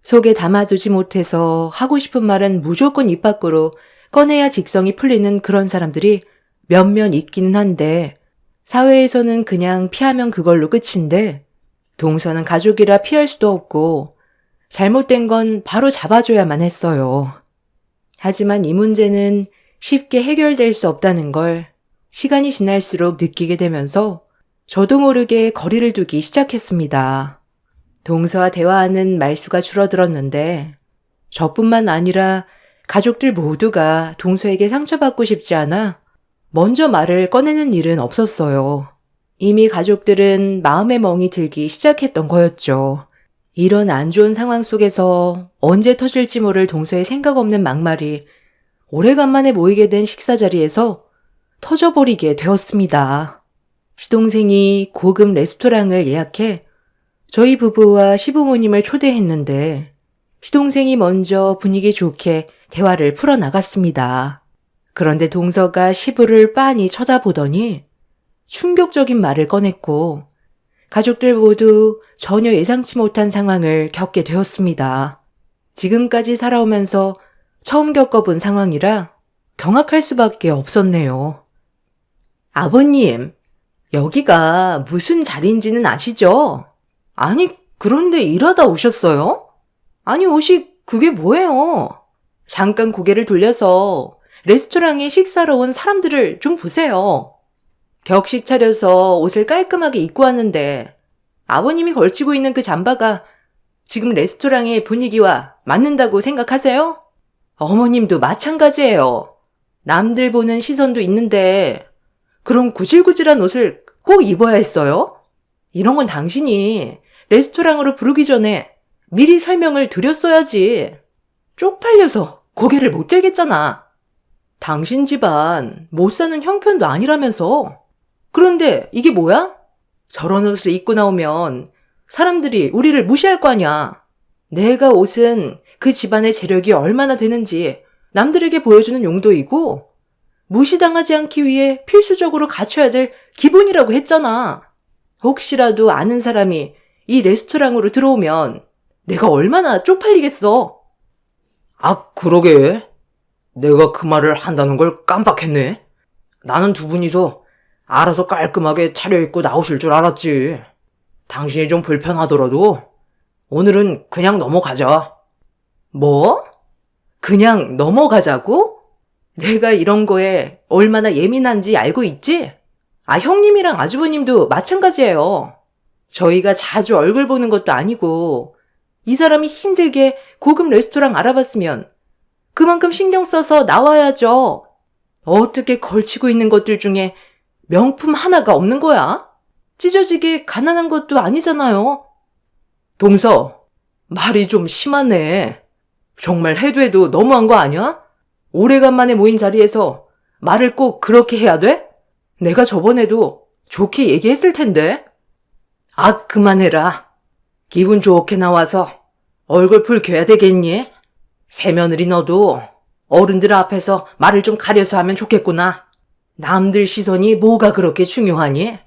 속에 담아두지 못해서 하고 싶은 말은 무조건 입 밖으로 꺼내야 직성이 풀리는 그런 사람들이 몇몇 있기는 한데 사회에서는 그냥 피하면 그걸로 끝인데 동서는 가족이라 피할 수도 없고 잘못된 건 바로 잡아줘야만 했어요. 하지만 이 문제는 쉽게 해결될 수 없다는 걸 시간이 지날수록 느끼게 되면서 저도 모르게 거리를 두기 시작했습니다. 동서와 대화하는 말수가 줄어들었는데 저뿐만 아니라 가족들 모두가 동서에게 상처받고 싶지 않아 먼저 말을 꺼내는 일은 없었어요. 이미 가족들은 마음의 멍이 들기 시작했던 거였죠. 이런 안 좋은 상황 속에서 언제 터질지 모를 동서의 생각 없는 막말이 오래간만에 모이게 된 식사 자리에서 터져버리게 되었습니다. 시동생이 고급 레스토랑을 예약해 저희 부부와 시부모님을 초대했는데 시동생이 먼저 분위기 좋게 대화를 풀어나갔습니다. 그런데 동서가 시부를 빤히 쳐다보더니 충격적인 말을 꺼냈고 가족들 모두 전혀 예상치 못한 상황을 겪게 되었습니다. 지금까지 살아오면서 처음 겪어본 상황이라 경악할 수밖에 없었네요. 아버님, 여기가 무슨 자리인지는 아시죠? 아니, 그런데 일하다 오셨어요? 아니, 옷이 그게 뭐예요? 잠깐 고개를 돌려서 레스토랑에 식사로 온 사람들을 좀 보세요. 격식 차려서 옷을 깔끔하게 입고 왔는데 아버님이 걸치고 있는 그 잠바가 지금 레스토랑의 분위기와 맞는다고 생각하세요? 어머님도 마찬가지예요. 남들 보는 시선도 있는데 그럼 구질구질한 옷을 꼭 입어야 했어요? 이런 건 당신이 레스토랑으로 부르기 전에 미리 설명을 드렸어야지. 쪽팔려서 고개를 못 들겠잖아. 당신 집안 못 사는 형편도 아니라면서. 그런데 이게 뭐야? 저런 옷을 입고 나오면 사람들이 우리를 무시할 거 아니야. 내가 옷은 그 집안의 재력이 얼마나 되는지 남들에게 보여주는 용도이고 무시당하지 않기 위해 필수적으로 갖춰야 될 기본이라고 했잖아. 혹시라도 아는 사람이 이 레스토랑으로 들어오면 내가 얼마나 쪽팔리겠어. 아, 그러게. 내가 그 말을 한다는 걸 깜빡했네. 나는 두 분이서 알아서 깔끔하게 차려입고 나오실 줄 알았지. 당신이 좀 불편하더라도 오늘은 그냥 넘어가자. 뭐? 그냥 넘어가자고? 내가 이런 거에 얼마나 예민한지 알고 있지? 아, 형님이랑 아주버님도 마찬가지예요. 저희가 자주 얼굴 보는 것도 아니고 이 사람이 힘들게 고급 레스토랑 알아봤으면 그만큼 신경 써서 나와야죠. 어떻게 걸치고 있는 것들 중에 명품 하나가 없는 거야? 찢어지게 가난한 것도 아니잖아요. 동서, 말이 좀 심하네. 정말 해도 해도 너무한 거 아니야? 오래간만에 모인 자리에서 말을 꼭 그렇게 해야 돼? 내가 저번에도 좋게 얘기했을 텐데. 아, 그만해라. 기분 좋게 나와서 얼굴 붉혀야 되겠니? 새며느리 너도 어른들 앞에서 말을 좀 가려서 하면 좋겠구나. 남들 시선이 뭐가 그렇게 중요하니?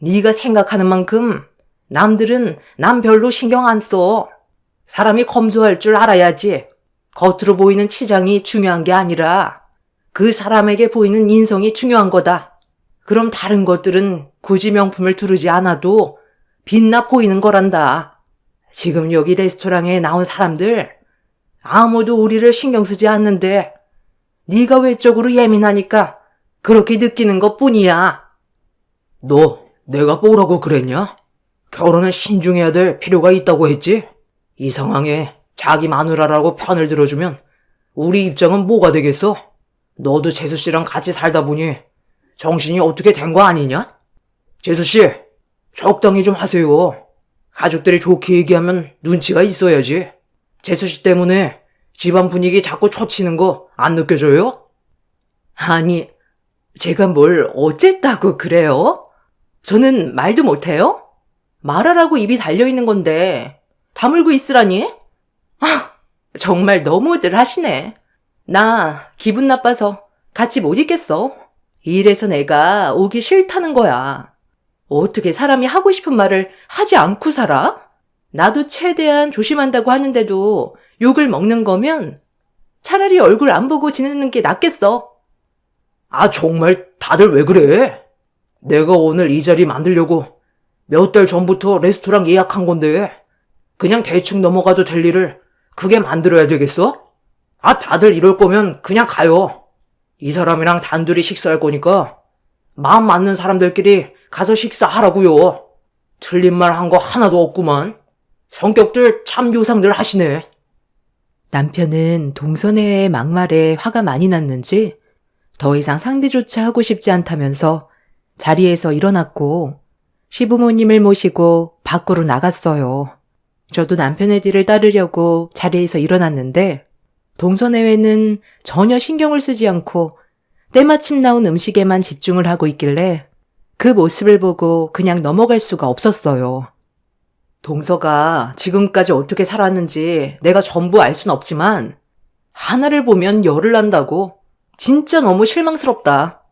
네가 생각하는 만큼 남들은 남 별로 신경 안 써. 사람이 검소할 줄 알아야지. 겉으로 보이는 치장이 중요한 게 아니라 그 사람에게 보이는 인성이 중요한 거다. 그럼 다른 것들은 굳이 명품을 두르지 않아도 빛나 보이는 거란다. 지금 여기 레스토랑에 나온 사람들 아무도 우리를 신경 쓰지 않는데 네가 외적으로 예민하니까 그렇게 느끼는 것뿐이야. 너 내가 뭐라고 그랬냐? 결혼은 신중해야 될 필요가 있다고 했지? 이 상황에 자기 마누라라고 편을 들어주면 우리 입장은 뭐가 되겠어? 너도 재수 씨랑 같이 살다 보니 정신이 어떻게 된 거 아니냐? 재수 씨, 적당히 좀 하세요. 가족들이 좋게 얘기하면 눈치가 있어야지. 재수 씨 때문에 집안 분위기 자꾸 초치는 거 안 느껴져요? 아니, 제가 뭘 어쨌다고 그래요? 저는 말도 못해요? 말하라고 입이 달려있는 건데 다물고 있으라니? 아, 정말 너무들 하시네. 나 기분 나빠서 같이 못 있겠어. 이래서 내가 오기 싫다는 거야. 어떻게 사람이 하고 싶은 말을 하지 않고 살아? 나도 최대한 조심한다고 하는데도 욕을 먹는 거면 차라리 얼굴 안 보고 지내는 게 낫겠어. 아, 정말 다들 왜 그래? 내가 오늘 이 자리 만들려고 몇 달 전부터 레스토랑 예약한 건데 그냥 대충 넘어가도 될 일을 그게 만들어야 되겠어? 아, 다들 이럴 거면 그냥 가요. 이 사람이랑 단둘이 식사할 거니까 마음 맞는 사람들끼리 가서 식사하라고요. 틀린 말 한 거 하나도 없구만. 성격들 참 요상들 하시네. 남편은 동선의 막말에 화가 많이 났는지 더 이상 상대조차 하고 싶지 않다면서 자리에서 일어났고 시부모님을 모시고 밖으로 나갔어요. 저도 남편의 뒤를 따르려고 자리에서 일어났는데 동서내외는 전혀 신경을 쓰지 않고 때마침 나온 음식에만 집중을 하고 있길래 그 모습을 보고 그냥 넘어갈 수가 없었어요. 동서가 지금까지 어떻게 살았는지 내가 전부 알 순 없지만 하나를 보면 열을 난다고. 진짜 너무 실망스럽다.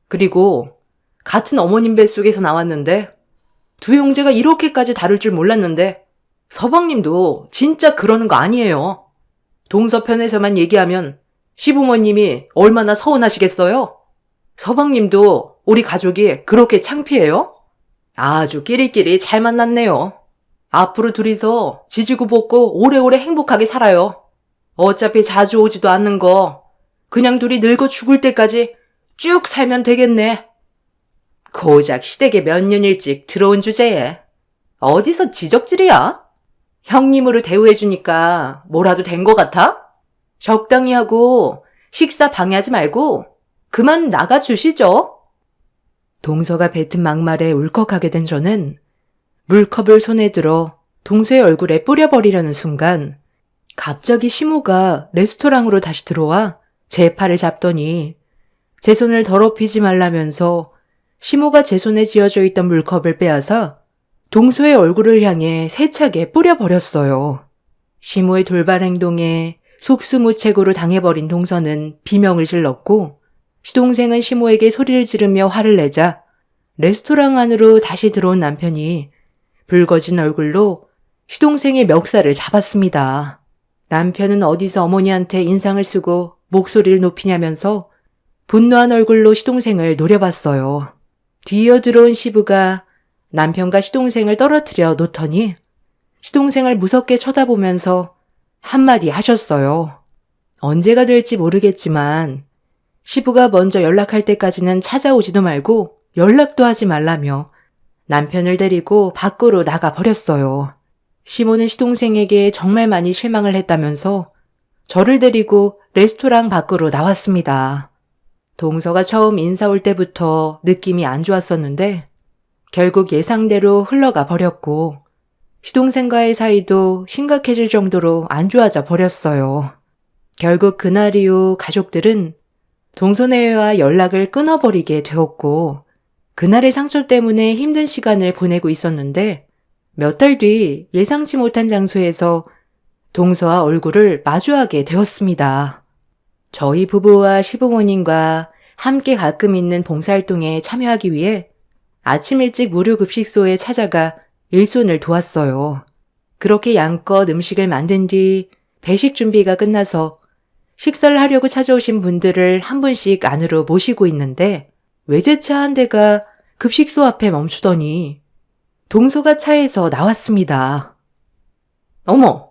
그리고 같은 어머님 뱃속에서 나왔는데 두 형제가 이렇게까지 다를 줄 몰랐는데 서방님도 진짜 그러는 거 아니에요. 동서 편에서만 얘기하면 시부모님이 얼마나 서운하시겠어요? 서방님도 우리 가족이 그렇게 창피해요? 아주 끼리끼리 잘 만났네요. 앞으로 둘이서 지지고 볶고 오래오래 행복하게 살아요. 어차피 자주 오지도 않는 거 그냥 둘이 늙어 죽을 때까지 쭉 살면 되겠네. 고작 시댁에 몇 년 일찍 들어온 주제에 어디서 지적질이야? 형님으로 대우해주니까 뭐라도 된 거 같아? 적당히 하고 식사 방해하지 말고 그만 나가주시죠. 동서가 뱉은 막말에 울컥하게 된 저는 물컵을 손에 들어 동서의 얼굴에 뿌려버리려는 순간 갑자기 시모가 레스토랑으로 다시 들어와 제 팔을 잡더니 제 손을 더럽히지 말라면서 시모가 제 손에 쥐어져 있던 물컵을 빼앗아 동서의 얼굴을 향해 세차게 뿌려버렸어요. 시모의 돌발 행동에 속수무책으로 당해버린 동서는 비명을 질렀고 시동생은 시모에게 소리를 지르며 화를 내자 레스토랑 안으로 다시 들어온 남편이 붉어진 얼굴로 시동생의 멱살을 잡았습니다. 남편은 어디서 어머니한테 인상을 쓰고 목소리를 높이냐면서 분노한 얼굴로 시동생을 노려봤어요. 뒤이어 들어온 시부가 남편과 시동생을 떨어뜨려 놓더니 시동생을 무섭게 쳐다보면서 한마디 하셨어요. 언제가 될지 모르겠지만 시부가 먼저 연락할 때까지는 찾아오지도 말고 연락도 하지 말라며 남편을 데리고 밖으로 나가버렸어요. 시모는 시동생에게 정말 많이 실망을 했다면서 저를 데리고 레스토랑 밖으로 나왔습니다. 동서가 처음 인사 올 때부터 느낌이 안 좋았었는데 결국 예상대로 흘러가 버렸고 시동생과의 사이도 심각해질 정도로 안 좋아져 버렸어요. 결국 그날 이후 가족들은 동서네와 연락을 끊어버리게 되었고 그날의 상처 때문에 힘든 시간을 보내고 있었는데 몇 달 뒤 예상치 못한 장소에서 동서와 얼굴을 마주하게 되었습니다. 저희 부부와 시부모님과 함께 가끔 있는 봉사활동에 참여하기 위해 아침 일찍 무료급식소에 찾아가 일손을 도왔어요. 그렇게 양껏 음식을 만든 뒤 배식 준비가 끝나서 식사를 하려고 찾아오신 분들을 한 분씩 안으로 모시고 있는데 외제차 한 대가 급식소 앞에 멈추더니 동서가 차에서 나왔습니다. 어머,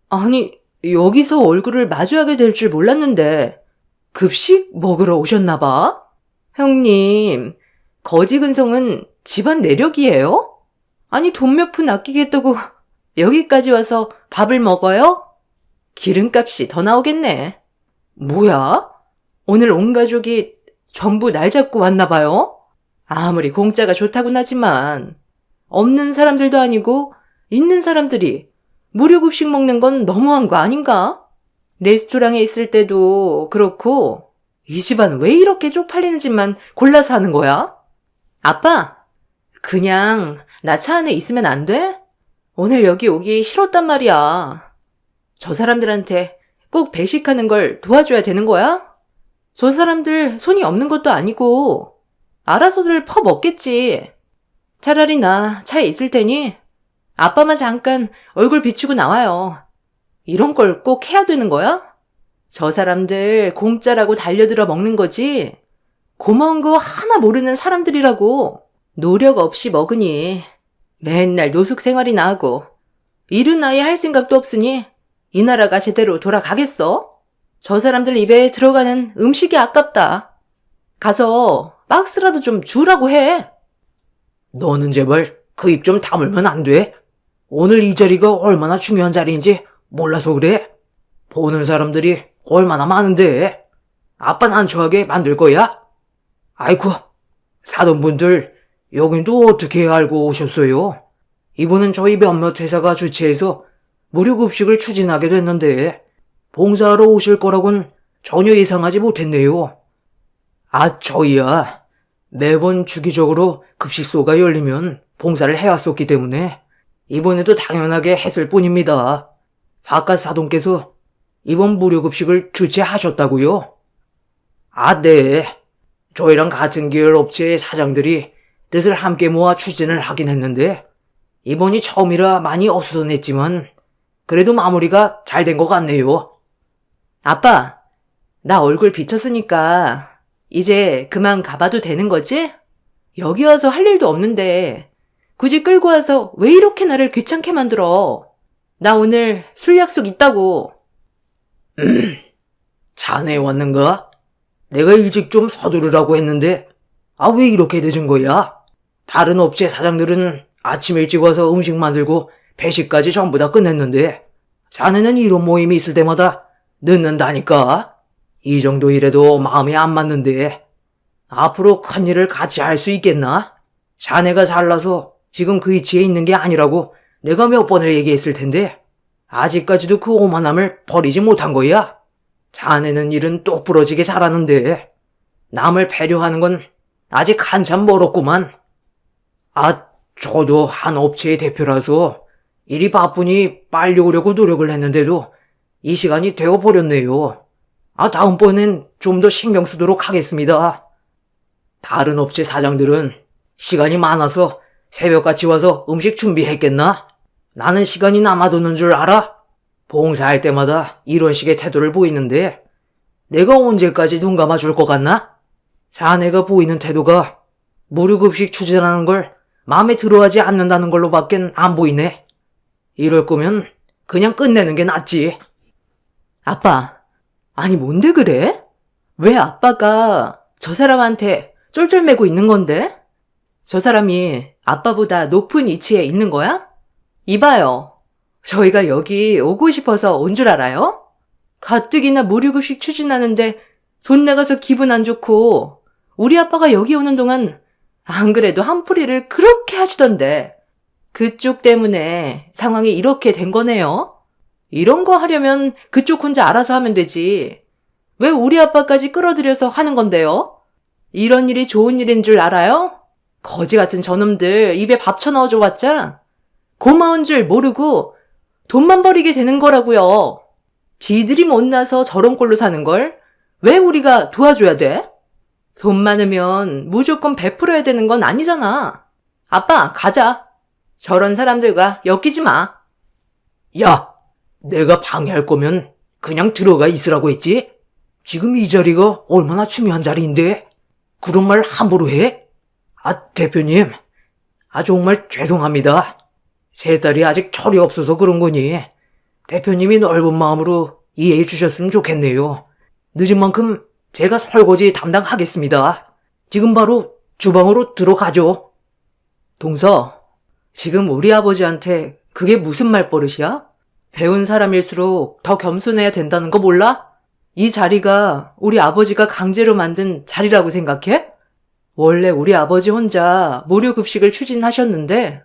아니 여기서 얼굴을 마주하게 될 줄 몰랐는데 급식 먹으러 오셨나 봐? 형님, 거지 근성은 집안 내력이에요? 아니 돈 몇 푼 아끼겠다고 여기까지 와서 밥을 먹어요? 기름값이 더 나오겠네. 뭐야? 오늘 온 가족이 전부 날 잡고 왔나 봐요? 아무리 공짜가 좋다곤 하지만 없는 사람들도 아니고 있는 사람들이 무료급식 먹는 건 너무한 거 아닌가? 레스토랑에 있을 때도 그렇고 이 집안 왜 이렇게 쪽팔리는지만 골라서 하는 거야? 아빠, 그냥 나 차 안에 있으면 안 돼? 오늘 여기 오기 싫었단 말이야. 저 사람들한테 꼭 배식하는 걸 도와줘야 되는 거야? 저 사람들 손이 없는 것도 아니고 알아서들 퍼 먹겠지. 차라리 나 차에 있을 테니 아빠만 잠깐 얼굴 비추고 나와요. 이런 걸 꼭 해야 되는 거야? 저 사람들 공짜라고 달려들어 먹는 거지. 고마운 거 하나 모르는 사람들이라고. 노력 없이 먹으니 맨날 노숙 생활이나 하고 일은 아예 할 생각도 없으니 이 나라가 제대로 돌아가겠어? 저 사람들 입에 들어가는 음식이 아깝다. 가서 박스라도 좀 주라고 해. 너는 제발 그 입 좀 다물면 안 돼? 오늘 이 자리가 얼마나 중요한 자리인지 몰라서 그래? 보는 사람들이 얼마나 많은데 아빠 난처하게 만들 거야? 아이쿠, 사돈분들 여긴 또 어떻게 알고 오셨어요? 이번은 저희 몇몇 회사가 주최해서 무료급식을 추진하게 됐는데 봉사하러 오실 거라곤 전혀 예상하지 못했네요. 아, 저희야 매번 주기적으로 급식소가 열리면 봉사를 해왔었기 때문에 이번에도 당연하게 했을 뿐입니다. 바깥 사돈께서 이번 무료급식을 주최하셨다고요? 아, 네. 저희랑 같은 계열 업체의 사장들이 뜻을 함께 모아 추진을 하긴 했는데 이번이 처음이라 많이 어수선했지만 그래도 마무리가 잘 된 것 같네요. 아빠, 나 얼굴 비쳤으니까 이제 그만 가봐도 되는 거지? 여기 와서 할 일도 없는데 굳이 끌고 와서 왜 이렇게 나를 귀찮게 만들어? 나 오늘 술 약속 있다고. 자네 왔는가? 내가 일찍 좀 서두르라고 했는데 왜 이렇게 늦은 거야? 다른 업체 사장들은 아침 일찍 와서 음식 만들고 배식까지 전부 다 끝냈는데 자네는 이런 모임이 있을 때마다 늦는다니까? 이 정도 일에도 마음이 안 맞는데 앞으로 큰일을 같이 할 수 있겠나? 자네가 잘나서 지금 그 위치에 있는 게 아니라고 내가 몇 번을 얘기했을 텐데 아직까지도 그 오만함을 버리지 못한 거야. 자네는 일은 똑부러지게 잘하는데 남을 배려하는 건 아직 한참 멀었구만. 저도 한 업체의 대표라서 일이 바쁘니 빨리 오려고 노력을 했는데도 이 시간이 되어 버렸네요. 다음번엔 좀 더 신경 쓰도록 하겠습니다. 다른 업체 사장들은 시간이 많아서 새벽같이 와서 음식 준비했겠나? 나는 시간이 남아도는 줄 알아? 봉사할 때마다 이런 식의 태도를 보이는데 내가 언제까지 눈 감아줄 것 같나? 자네가 보이는 태도가 무료급식 추진하는 걸 마음에 들어하지 않는다는 걸로밖엔 안 보이네. 이럴 거면 그냥 끝내는 게 낫지. 아빠, 아니 뭔데 그래? 왜 아빠가 저 사람한테 쫄쫄매고 있는 건데? 저 사람이 아빠보다 높은 위치에 있는 거야? 이봐요. 저희가 여기 오고 싶어서 온 줄 알아요? 가뜩이나 무료급식 추진하는데 돈 나가서 기분 안 좋고 우리 아빠가 여기 오는 동안 안 그래도 한풀이를 그렇게 하시던데 그쪽 때문에 상황이 이렇게 된 거네요. 이런 거 하려면 그쪽 혼자 알아서 하면 되지. 왜 우리 아빠까지 끌어들여서 하는 건데요? 이런 일이 좋은 일인 줄 알아요? 거지 같은 저놈들 입에 밥 쳐넣어줘 봤자 고마운 줄 모르고 돈만 버리게 되는 거라고요. 지들이 못나서 저런 꼴로 사는 걸 왜 우리가 도와줘야 돼? 돈 많으면 무조건 베풀어야 되는 건 아니잖아. 아빠, 가자. 저런 사람들과 엮이지 마. 야, 내가 방해할 거면 그냥 들어가 있으라고 했지? 지금 이 자리가 얼마나 중요한 자리인데 그런 말 함부로 해? 대표님. 정말 죄송합니다. 제 딸이 아직 철이 없어서 그런 거니 대표님이 넓은 마음으로 이해해 주셨으면 좋겠네요. 늦은 만큼 제가 설거지 담당하겠습니다. 지금 바로 주방으로 들어가죠. 동서, 지금 우리 아버지한테 그게 무슨 말버릇이야? 배운 사람일수록 더 겸손해야 된다는 거 몰라? 이 자리가 우리 아버지가 강제로 만든 자리라고 생각해? 원래 우리 아버지 혼자 무료급식을 추진하셨는데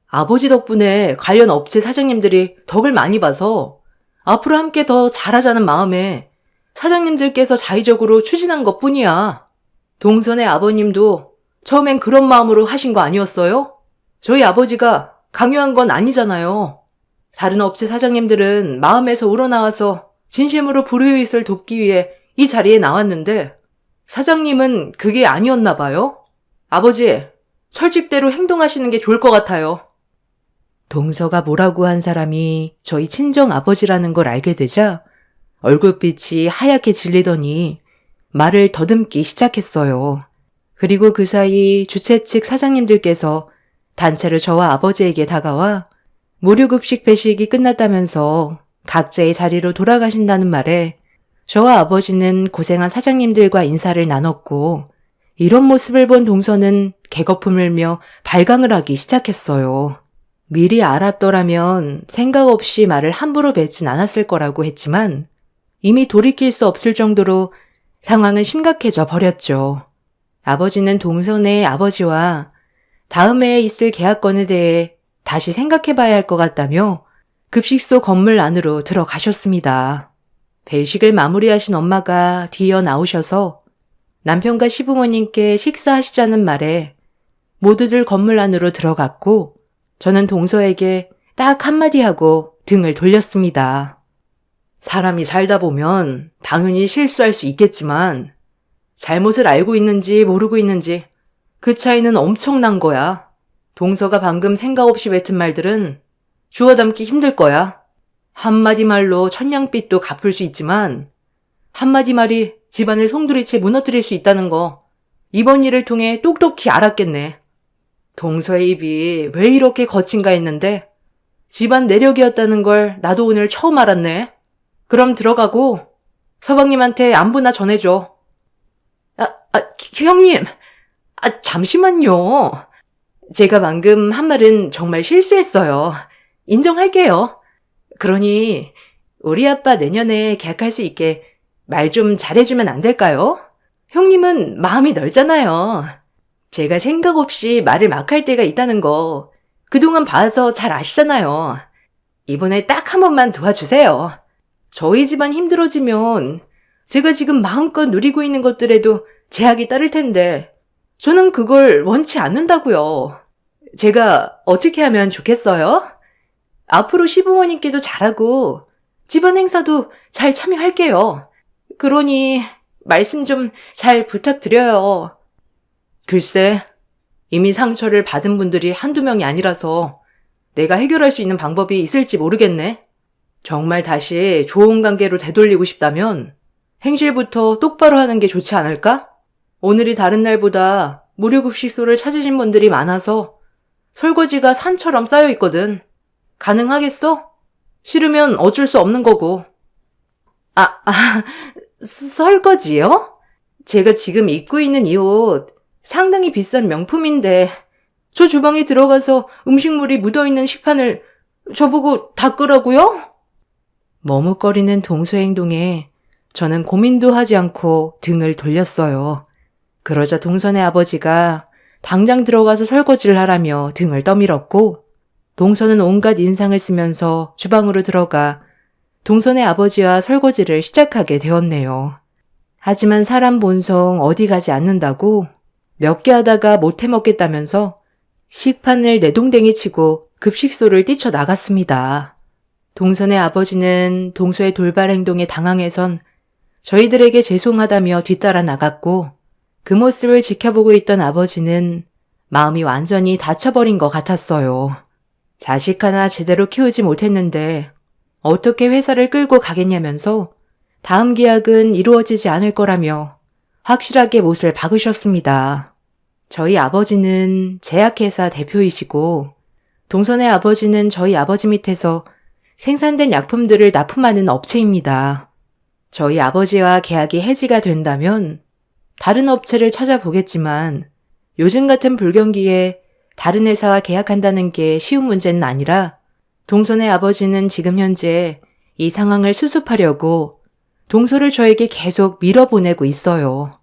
아버지 덕분에 관련 업체 사장님들이 덕을 많이 봐서 앞으로 함께 더 잘하자는 마음에 사장님들께서 자의적으로 추진한 것뿐이야. 동선의 아버님도 처음엔 그런 마음으로 하신 거 아니었어요? 저희 아버지가 강요한 건 아니잖아요. 다른 업체 사장님들은 마음에서 우러나와서 진심으로 불효잇을 돕기 위해 이 자리에 나왔는데 사장님은 그게 아니었나 봐요. 아버지, 철칙대로 행동하시는 게 좋을 것 같아요. 동서가 뭐라고 한 사람이 저희 친정 아버지라는 걸 알게 되자 얼굴빛이 하얗게 질리더니 말을 더듬기 시작했어요. 그리고 그 사이 주최 측 사장님들께서 단체로 저와 아버지에게 다가와 무료급식 배식이 끝났다면서 각자의 자리로 돌아가신다는 말에 저와 아버지는 고생한 사장님들과 인사를 나눴고 이런 모습을 본 동서는 개거품을 며 발광을 하기 시작했어요. 미리 알았더라면 생각 없이 말을 함부로 뱉진 않았을 거라고 했지만 이미 돌이킬 수 없을 정도로 상황은 심각해져 버렸죠. 아버지는 동선의 아버지와 다음 해에 있을 계약건에 대해 다시 생각해봐야 할 것 같다며 급식소 건물 안으로 들어가셨습니다. 배식을 마무리하신 엄마가 뒤이어 나오셔서 남편과 시부모님께 식사하시자는 말에 모두들 건물 안으로 들어갔고 저는 동서에게 딱 한마디 하고 등을 돌렸습니다. 사람이 살다 보면 당연히 실수할 수 있겠지만 잘못을 알고 있는지 모르고 있는지 그 차이는 엄청난 거야. 동서가 방금 생각 없이 뱉은 말들은 주워 담기 힘들 거야. 한마디 말로 천냥빚도 갚을 수 있지만 한마디 말이 집안을 송두리째 무너뜨릴 수 있다는 거 이번 일을 통해 똑똑히 알았겠네. 동서의 입이 왜 이렇게 거친가 했는데 집안 내력이었다는 걸 나도 오늘 처음 알았네. 그럼 들어가고 서방님한테 안부나 전해줘. 형님, 잠시만요. 제가 방금 한 말은 정말 실수했어요. 인정할게요. 그러니 우리 아빠 내년에 계약할 수 있게 말 좀 잘해주면 안 될까요? 형님은 마음이 넓잖아요. 제가 생각 없이 말을 막 할 때가 있다는 거 그동안 봐서 잘 아시잖아요. 이번에 딱 한 번만 도와주세요. 저희 집안 힘들어지면 제가 지금 마음껏 누리고 있는 것들에도 제약이 따를 텐데 저는 그걸 원치 않는다고요. 제가 어떻게 하면 좋겠어요? 앞으로 시부모님께도 잘하고 집안 행사도 잘 참여할게요. 그러니 말씀 좀 잘 부탁드려요. 글쎄, 이미 상처를 받은 분들이 한두 명이 아니라서 내가 해결할 수 있는 방법이 있을지 모르겠네. 정말 다시 좋은 관계로 되돌리고 싶다면 행실부터 똑바로 하는 게 좋지 않을까? 오늘이 다른 날보다 무료급식소를 찾으신 분들이 많아서 설거지가 산처럼 쌓여 있거든. 가능하겠어? 싫으면 어쩔 수 없는 거고. 설거지요? 제가 지금 입고 있는 이 옷 상당히 비싼 명품인데 저 주방에 들어가서 음식물이 묻어있는 식판을 저보고 닦으라고요? 머뭇거리는 동서의 행동에 저는 고민도 하지 않고 등을 돌렸어요. 그러자 동선의 아버지가 당장 들어가서 설거지를 하라며 등을 떠밀었고 동선은 온갖 인상을 쓰면서 주방으로 들어가 동선의 아버지와 설거지를 시작하게 되었네요. 하지만 사람 본성 어디 가지 않는다고 몇 개 하다가 못 해먹겠다면서 식판을 내동댕이 치고 급식소를 뛰쳐나갔습니다. 동선의 아버지는 동서의 돌발 행동에 당황해선 저희들에게 죄송하다며 뒤따라 나갔고 그 모습을 지켜보고 있던 아버지는 마음이 완전히 닫혀버린 것 같았어요. 자식 하나 제대로 키우지 못했는데 어떻게 회사를 끌고 가겠냐면서 다음 계약은 이루어지지 않을 거라며 확실하게 못을 박으셨습니다. 저희 아버지는 제약회사 대표이시고 동선의 아버지는 저희 아버지 밑에서 생산된 약품들을 납품하는 업체입니다. 저희 아버지와 계약이 해지가 된다면 다른 업체를 찾아보겠지만 요즘 같은 불경기에 다른 회사와 계약한다는 게 쉬운 문제는 아니라 동선의 아버지는 지금 현재 이 상황을 수습하려고 동서를 저에게 계속 밀어보내고 있어요.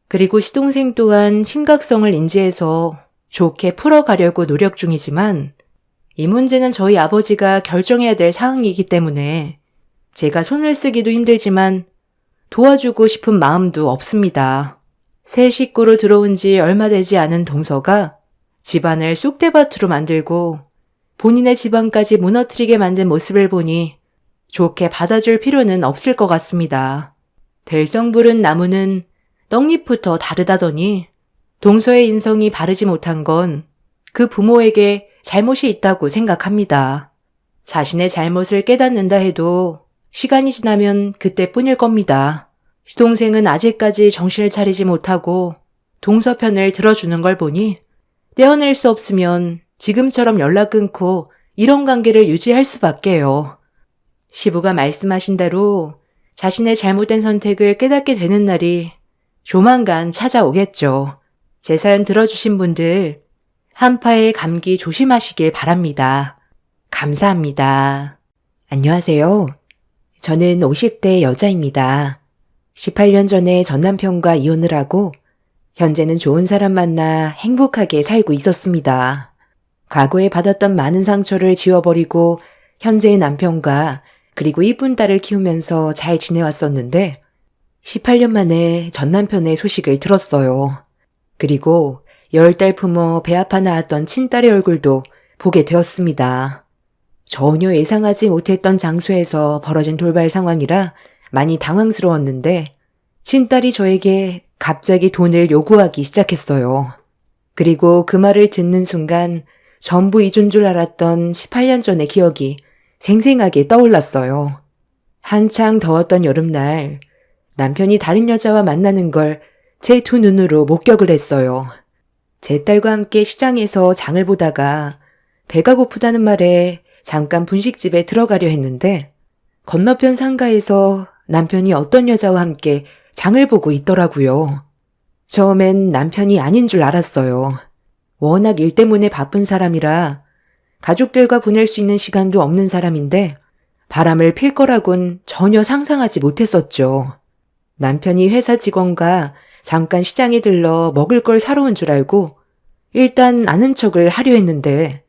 그리고 시동생 또한 심각성을 인지해서 좋게 풀어가려고 노력 중이지만 이 문제는 저희 아버지가 결정해야 될 사항이기 때문에 제가 손을 쓰기도 힘들지만 도와주고 싶은 마음도 없습니다. 새 식구로 들어온 지 얼마 되지 않은 동서가 집안을 쑥대밭으로 만들고 본인의 집안까지 무너뜨리게 만든 모습을 보니 좋게 받아줄 필요는 없을 것 같습니다. 들성부른 나무는 떡잎부터 다르다더니 동서의 인성이 바르지 못한 건 그 부모에게 잘못이 있다고 생각합니다. 자신의 잘못을 깨닫는다 해도 시간이 지나면 그때뿐일 겁니다. 시동생은 아직까지 정신을 차리지 못하고 동서 편을 들어주는 걸 보니 떼어낼 수 없으면 지금처럼 연락 끊고 이런 관계를 유지할 수밖에요. 시부가 말씀하신 대로 자신의 잘못된 선택을 깨닫게 되는 날이 조만간 찾아오겠죠. 제 사연 들어주신 분들 한파의 감기 조심하시길 바랍니다. 감사합니다. 안녕하세요. 저는 50대 여자입니다. 18년 전에 전 남편과 이혼을 하고 현재는 좋은 사람 만나 행복하게 살고 있었습니다. 과거에 받았던 많은 상처를 지워버리고 현재의 남편과 그리고 이쁜 딸을 키우면서 잘 지내왔었는데 18년 만에 전 남편의 소식을 들었어요. 그리고 10달 품어 배 아파 낳았던 친딸의 얼굴도 보게 되었습니다. 전혀 예상하지 못했던 장소에서 벌어진 돌발 상황이라 많이 당황스러웠는데 친딸이 저에게 갑자기 돈을 요구하기 시작했어요. 그리고 그 말을 듣는 순간 전부 잊은 줄 알았던 18년 전의 기억이 생생하게 떠올랐어요. 한창 더웠던 여름날 남편이 다른 여자와 만나는 걸 제 두 눈으로 목격을 했어요. 제 딸과 함께 시장에서 장을 보다가 배가 고프다는 말에 잠깐 분식집에 들어가려 했는데 건너편 상가에서 남편이 어떤 여자와 함께 장을 보고 있더라고요. 처음엔 남편이 아닌 줄 알았어요. 워낙 일 때문에 바쁜 사람이라 가족들과 보낼 수 있는 시간도 없는 사람인데 바람을 필 거라곤 전혀 상상하지 못했었죠. 남편이 회사 직원과 잠깐 시장에 들러 먹을 걸 사러 온 줄 알고 일단 아는 척을 하려 했는데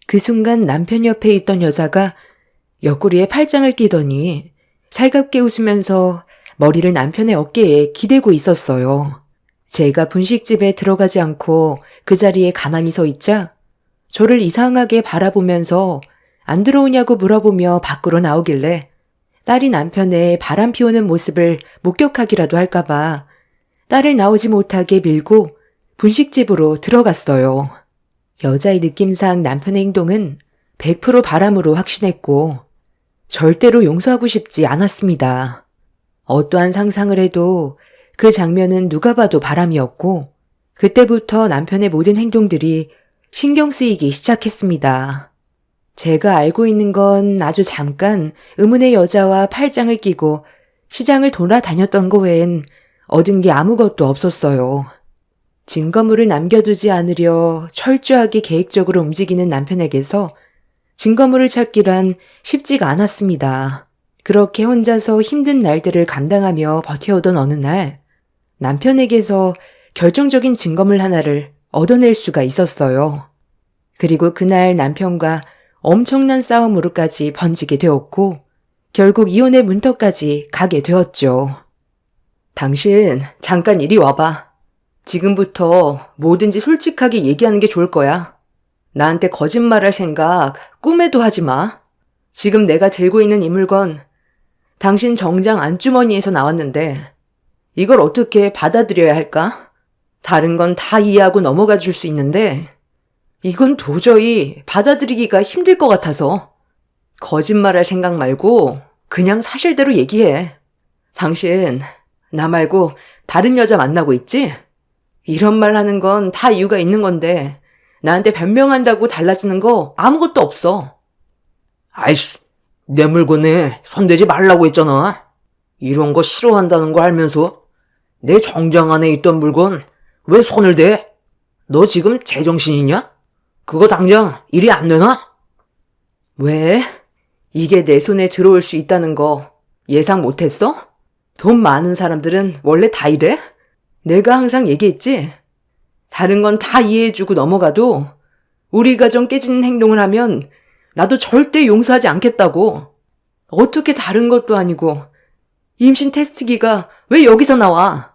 그 순간 남편 옆에 있던 여자가 옆구리에 팔짱을 끼더니 살갑게 웃으면서 머리를 남편의 어깨에 기대고 있었어요. 제가 분식집에 들어가지 않고 그 자리에 가만히 서 있자 저를 이상하게 바라보면서 안 들어오냐고 물어보며 밖으로 나오길래 딸이 남편의 바람 피우는 모습을 목격하기라도 할까봐 딸을 나오지 못하게 밀고 분식집으로 들어갔어요. 여자의 느낌상 남편의 행동은 100% 바람으로 확신했고 절대로 용서하고 싶지 않았습니다. 어떠한 상상을 해도 그 장면은 누가 봐도 바람이었고 그때부터 남편의 모든 행동들이 신경 쓰이기 시작했습니다. 제가 알고 있는 건 아주 잠깐 의문의 여자와 팔짱을 끼고 시장을 돌아다녔던 거 외엔 얻은 게 아무것도 없었어요. 증거물을 남겨두지 않으려 철저하게 계획적으로 움직이는 남편에게서 증거물을 찾기란 쉽지가 않았습니다. 그렇게 혼자서 힘든 날들을 감당하며 버텨오던 어느 날 남편에게서 결정적인 증거물 하나를 얻어낼 수가 있었어요. 그리고 그날 남편과 엄청난 싸움으로까지 번지게 되었고 결국 이혼의 문턱까지 가게 되었죠. 당신 잠깐 이리 와봐. 지금부터 뭐든지 솔직하게 얘기하는 게 좋을 거야. 나한테 거짓말할 생각 꿈에도 하지 마. 지금 내가 들고 있는 이 물건 당신 정장 안주머니에서 나왔는데 이걸 어떻게 받아들여야 할까? 다른 건 다 이해하고 넘어가 줄 수 있는데 이건 도저히 받아들이기가 힘들 것 같아서 거짓말할 생각 말고 그냥 사실대로 얘기해. 당신 나 말고 다른 여자 만나고 있지? 이런 말 하는 건 다 이유가 있는 건데 나한테 변명한다고 달라지는 거 아무것도 없어. 아이씨, 내 물건에 손대지 말라고 했잖아. 이런 거 싫어한다는 거 알면서 내 정장 안에 있던 물건 왜 손을 대? 너 지금 제정신이냐? 그거 당장 일이 안 되나? 왜? 이게 내 손에 들어올 수 있다는 거 예상 못했어? 돈 많은 사람들은 원래 다 이래? 내가 항상 얘기했지? 다른 건 다 이해해주고 넘어가도 우리 가정 깨지는 행동을 하면 나도 절대 용서하지 않겠다고. 어떻게 다른 것도 아니고 임신 테스트기가 왜 여기서 나와?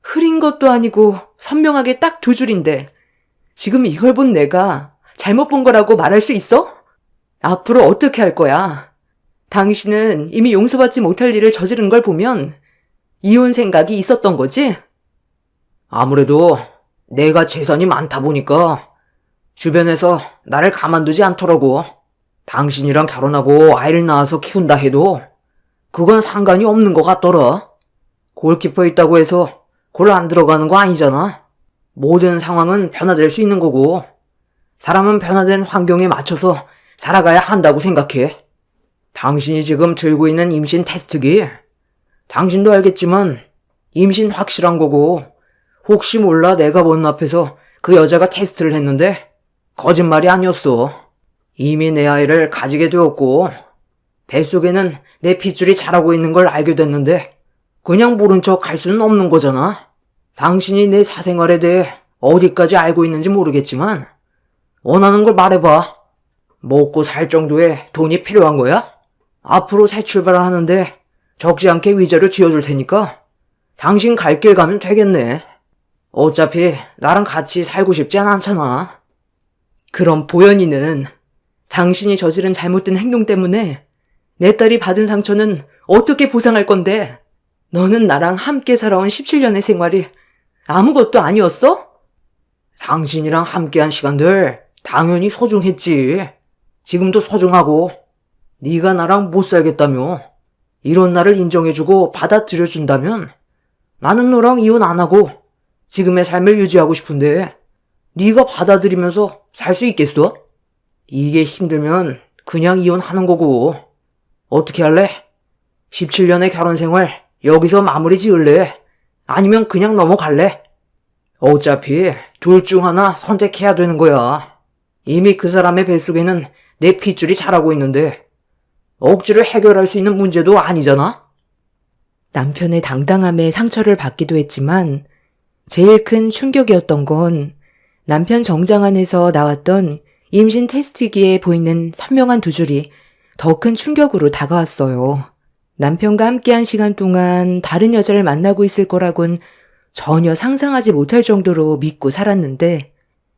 흐린 것도 아니고 선명하게 딱 2줄인데 지금 이걸 본 내가 잘못 본 거라고 말할 수 있어? 앞으로 어떻게 할 거야? 당신은 이미 용서받지 못할 일을 저지른 걸 보면 이혼 생각이 있었던 거지? 아무래도 내가 재산이 많다 보니까 주변에서 나를 가만두지 않더라고. 당신이랑 결혼하고 아이를 낳아서 키운다 해도 그건 상관이 없는 것 같더라. 골키퍼 있다고 해서 골 안 들어가는 거 아니잖아. 모든 상황은 변화될 수 있는 거고 사람은 변화된 환경에 맞춰서 살아가야 한다고 생각해. 당신이 지금 들고 있는 임신 테스트기, 당신도 알겠지만 임신 확실한 거고 혹시 몰라 내가 보는 앞에서 그 여자가 테스트를 했는데 거짓말이 아니었어. 이미 내 아이를 가지게 되었고 뱃속에는 내 핏줄이 자라고 있는 걸 알게 됐는데 그냥 모른 척 할 수는 없는 거잖아. 당신이 내 사생활에 대해 어디까지 알고 있는지 모르겠지만 원하는 걸 말해봐. 먹고 살 정도의 돈이 필요한 거야? 앞으로 새 출발을 하는데 적지 않게 위자료 쥐어줄 테니까 당신 갈 길 가면 되겠네. 어차피 나랑 같이 살고 싶지 않잖아. 그럼 보현이는 당신이 저지른 잘못된 행동 때문에 내 딸이 받은 상처는 어떻게 보상할 건데? 너는 나랑 함께 살아온 17년의 생활이 아무것도 아니었어? 당신이랑 함께한 시간들 당연히 소중했지. 지금도 소중하고 네가 나랑 못 살겠다며 이런 나를 인정해주고 받아들여준다면 나는 너랑 이혼 안 하고 지금의 삶을 유지하고 싶은데 네가 받아들이면서 살 수 있겠어? 이게 힘들면 그냥 이혼하는 거고. 어떻게 할래? 17년의 결혼 생활 여기서 마무리 지을래? 아니면 그냥 넘어갈래? 어차피 둘 중 하나 선택해야 되는 거야. 이미 그 사람의 뱃속에는 내 핏줄이 자라고 있는데 억지로 해결할 수 있는 문제도 아니잖아? 남편의 당당함에 상처를 받기도 했지만 제일 큰 충격이었던 건 남편 정장 안에서 나왔던 임신 테스트기에 보이는 선명한 2줄이 더 큰 충격으로 다가왔어요. 남편과 함께한 시간 동안 다른 여자를 만나고 있을 거라곤 전혀 상상하지 못할 정도로 믿고 살았는데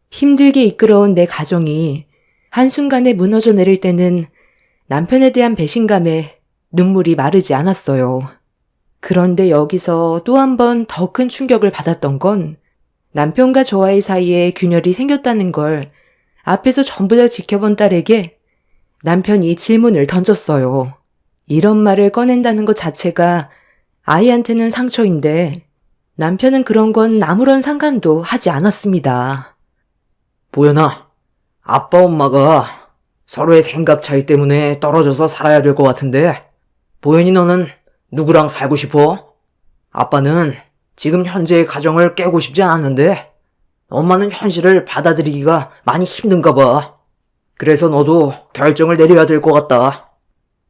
힘들게 이끌어온 내 가정이 한순간에 무너져 내릴 때는 남편에 대한 배신감에 눈물이 마르지 않았어요. 그런데 여기서 또 한 번 더 큰 충격을 받았던 건 남편과 저와의 사이에 균열이 생겼다는 걸 앞에서 전부 다 지켜본 딸에게 남편이 질문을 던졌어요. 이런 말을 꺼낸다는 것 자체가 아이한테는 상처인데 남편은 그런 건 아무런 상관도 하지 않았습니다. 보현아, 아빠 엄마가 서로의 생각 차이 때문에 떨어져서 살아야 될 것 같은데, 보현이 너는 누구랑 살고 싶어? 아빠는 지금 현재의 가정을 깨고 싶지 않았는데, 엄마는 현실을 받아들이기가 많이 힘든가 봐. 그래서 너도 결정을 내려야 될 것 같다.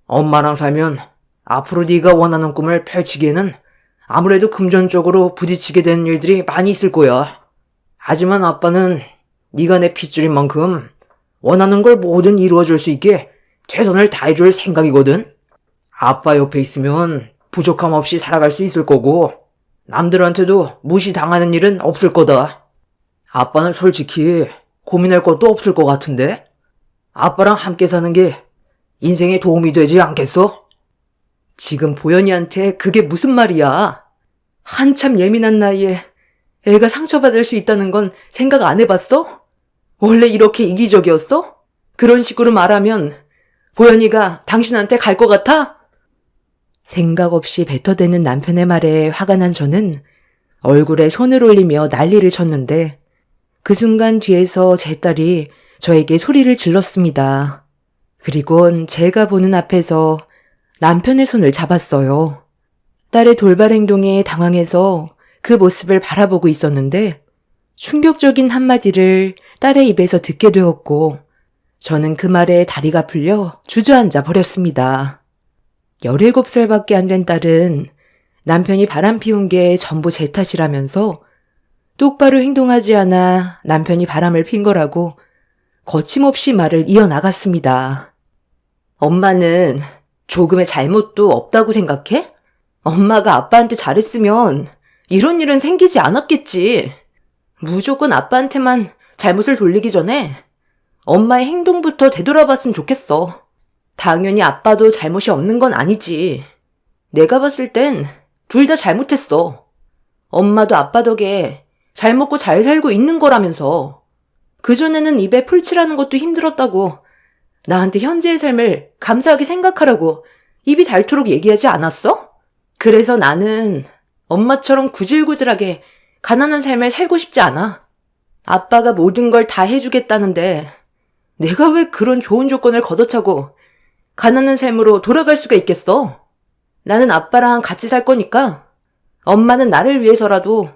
엄마랑 살면 앞으로 네가 원하는 꿈을 펼치기에는 아무래도 금전적으로 부딪히게 되는 일들이 많이 있을 거야. 하지만 아빠는 네가 내 핏줄인 만큼 원하는 걸 뭐든 이루어줄 수 있게 최선을 다해줄 생각이거든. 아빠 옆에 있으면 부족함 없이 살아갈 수 있을 거고 남들한테도 무시당하는 일은 없을 거다. 아빠는 솔직히 고민할 것도 없을 것 같은데 아빠랑 함께 사는 게 인생에 도움이 되지 않겠어? 지금 보현이한테 그게 무슨 말이야? 한참 예민한 나이에 애가 상처받을 수 있다는 건 생각 안 해봤어? 원래 이렇게 이기적이었어? 그런 식으로 말하면 보현이가 당신한테 갈 것 같아? 생각 없이 뱉어대는 남편의 말에 화가 난 저는 얼굴에 손을 올리며 난리를 쳤는데 그 순간 뒤에서 제 딸이 저에게 소리를 질렀습니다. 그리곤 제가 보는 앞에서 남편의 손을 잡았어요. 딸의 돌발 행동에 당황해서 그 모습을 바라보고 있었는데 충격적인 한마디를 딸의 입에서 듣게 되었고 저는 그 말에 다리가 풀려 주저앉아 버렸습니다. 17살밖에 안 된 딸은 남편이 바람 피운 게 전부 제 탓이라면서 똑바로 행동하지 않아 남편이 바람을 핀 거라고 거침없이 말을 이어나갔습니다. 엄마는 조금의 잘못도 없다고 생각해? 엄마가 아빠한테 잘했으면 이런 일은 생기지 않았겠지. 무조건 아빠한테만 잘못을 돌리기 전에 엄마의 행동부터 되돌아봤으면 좋겠어. 당연히 아빠도 잘못이 없는 건 아니지. 내가 봤을 땐 둘 다 잘못했어. 엄마도 아빠 덕에 잘 먹고 잘 살고 있는 거라면서. 그전에는 입에 풀칠하는 것도 힘들었다고 나한테 현재의 삶을 감사하게 생각하라고 입이 닳도록 얘기하지 않았어? 그래서 나는 엄마처럼 구질구질하게 가난한 삶을 살고 싶지 않아. 아빠가 모든 걸 다 해주겠다는데 내가 왜 그런 좋은 조건을 걷어차고 가난한 삶으로 돌아갈 수가 있겠어? 나는 아빠랑 같이 살 거니까 엄마는 나를 위해서라도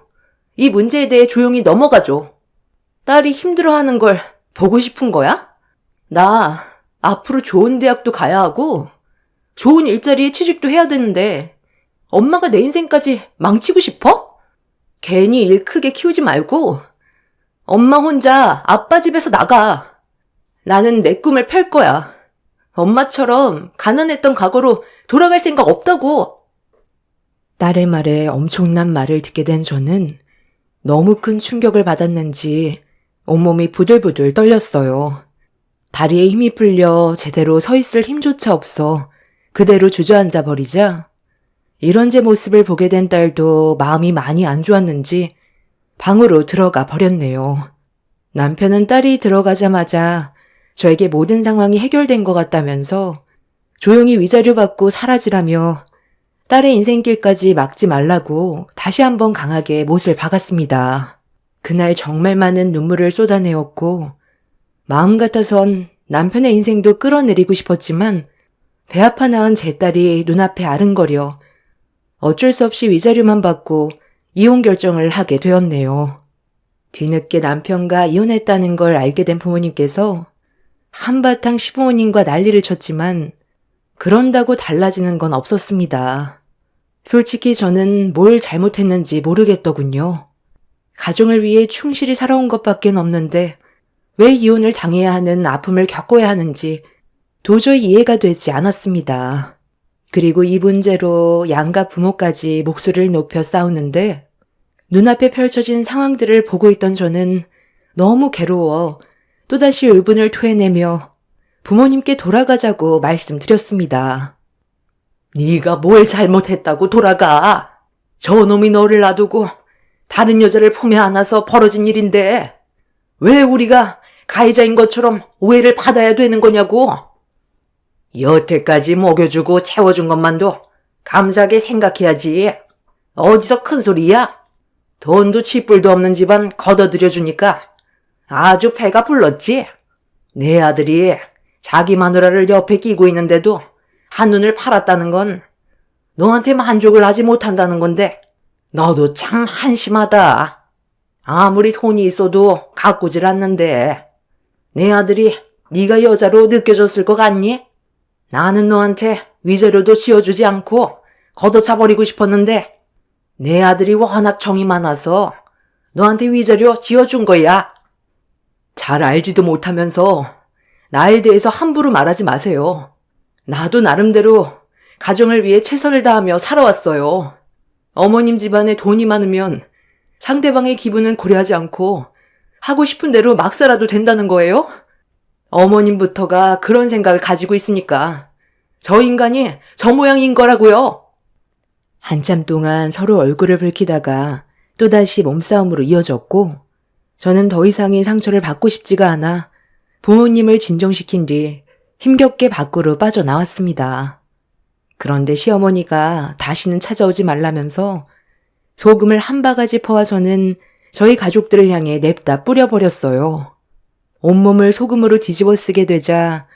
이 문제에 대해 조용히 넘어가줘. 딸이 힘들어하는 걸 보고 싶은 거야? 나 앞으로 좋은 대학도 가야 하고 좋은 일자리에 취직도 해야 되는데 엄마가 내 인생까지 망치고 싶어? 괜히 일 크게 키우지 말고 엄마 혼자 아빠 집에서 나가. 나는 내 꿈을 펼 거야. 엄마처럼 가난했던 과거로 돌아갈 생각 없다고. 딸의 말에 엄청난 말을 듣게 된 저는 너무 큰 충격을 받았는지 온몸이 부들부들 떨렸어요. 다리에 힘이 풀려 제대로 서 있을 힘조차 없어 그대로 주저앉아 버리자 이런 제 모습을 보게 된 딸도 마음이 많이 안 좋았는지 방으로 들어가 버렸네요. 남편은 딸이 들어가자마자 저에게 모든 상황이 해결된 것 같다면서 조용히 위자료 받고 사라지라며 딸의 인생길까지 막지 말라고 다시 한번 강하게 못을 박았습니다. 그날 정말 많은 눈물을 쏟아내었고 마음 같아선 남편의 인생도 끌어내리고 싶었지만 배 아파 낳은 제 딸이 눈앞에 아른거려 어쩔 수 없이 위자료만 받고 이혼 결정을 하게 되었네요. 뒤늦게 남편과 이혼했다는 걸 알게 된 부모님께서 한바탕 시부모님과 난리를 쳤지만 그런다고 달라지는 건 없었습니다. 솔직히 저는 뭘 잘못했는지 모르겠더군요. 가정을 위해 충실히 살아온 것밖엔 없는데 왜 이혼을 당해야 하는 아픔을 겪어야 하는지 도저히 이해가 되지 않았습니다. 그리고 이 문제로 양가 부모까지 목소리를 높여 싸우는데 눈앞에 펼쳐진 상황들을 보고 있던 저는 너무 괴로워 또다시 울분을 토해내며 부모님께 돌아가자고 말씀드렸습니다. 네가 뭘 잘못했다고 돌아가. 저놈이 너를 놔두고 다른 여자를 품에 안아서 벌어진 일인데 왜 우리가 가해자인 것처럼 오해를 받아야 되는 거냐고. 여태까지 먹여주고 채워준 것만도 감사하게 생각해야지. 어디서 큰 소리야? 돈도 쥐뿔도 없는 집안 걷어들여 주니까 아주 배가 불렀지. 내 아들이 자기 마누라를 옆에 끼고 있는데도 한눈을 팔았다는 건 너한테 만족을 하지 못한다는 건데 너도 참 한심하다. 아무리 돈이 있어도 가꾸질 않는데 내 아들이 네가 여자로 느껴졌을 것 같니? 나는 너한테 위자료도 지어주지 않고 걷어차버리고 싶었는데 내 아들이 워낙 정이 많아서 너한테 위자료 지어준 거야. 잘 알지도 못하면서 나에 대해서 함부로 말하지 마세요. 나도 나름대로 가정을 위해 최선을 다하며 살아왔어요. 어머님 집안에 돈이 많으면 상대방의 기분은 고려하지 않고 하고 싶은 대로 막 살아도 된다는 거예요? 어머님부터가 그런 생각을 가지고 있으니까 저 인간이 저 모양인 거라고요. 한참 동안 서로 얼굴을 붉히다가 또다시 몸싸움으로 이어졌고 저는 더 이상의 상처를 받고 싶지가 않아 부모님을 진정시킨 뒤 힘겹게 밖으로 빠져나왔습니다. 그런데 시어머니가 다시는 찾아오지 말라면서 소금을 한 바가지 퍼와서는 저희 가족들을 향해 냅다 뿌려버렸어요. 온몸을 소금으로 뒤집어 쓰게 되자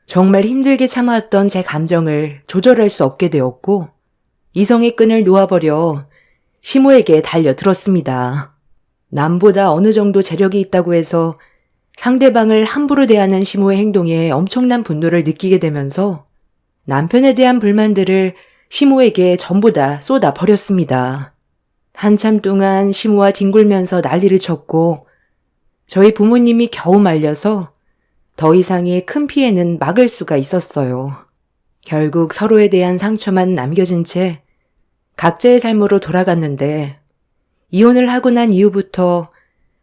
정말 힘들게 참아왔던 제 감정을 조절할 수 없게 되었고 이성의 끈을 놓아버려 시모에게 달려들었습니다. 남보다 어느 정도 재력이 있다고 해서 상대방을 함부로 대하는 시모의 행동에 엄청난 분노를 느끼게 되면서 남편에 대한 불만들을 시모에게 전부 다 쏟아버렸습니다. 한참 동안 시모와 뒹굴면서 난리를 쳤고 저희 부모님이 겨우 말려서 더 이상의 큰 피해는 막을 수가 있었어요. 결국 서로에 대한 상처만 남겨진 채 각자의 삶으로 돌아갔는데 이혼을 하고 난 이후부터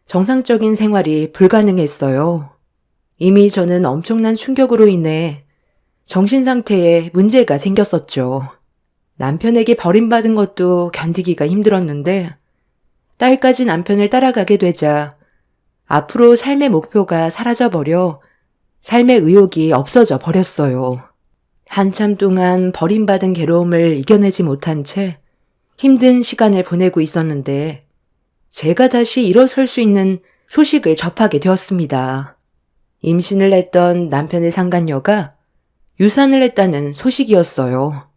정상적인 생활이 불가능했어요. 이미 저는 엄청난 충격으로 인해 정신 상태에 문제가 생겼었죠. 남편에게 버림받은 것도 견디기가 힘들었는데 딸까지 남편을 따라가게 되자 앞으로 삶의 목표가 사라져버려 삶의 의욕이 없어져 버렸어요. 한참 동안 버림받은 괴로움을 이겨내지 못한 채 힘든 시간을 보내고 있었는데 제가 다시 일어설 수 있는 소식을 접하게 되었습니다. 임신을 했던 남편의 상간녀가 유산을 했다는 소식이었어요.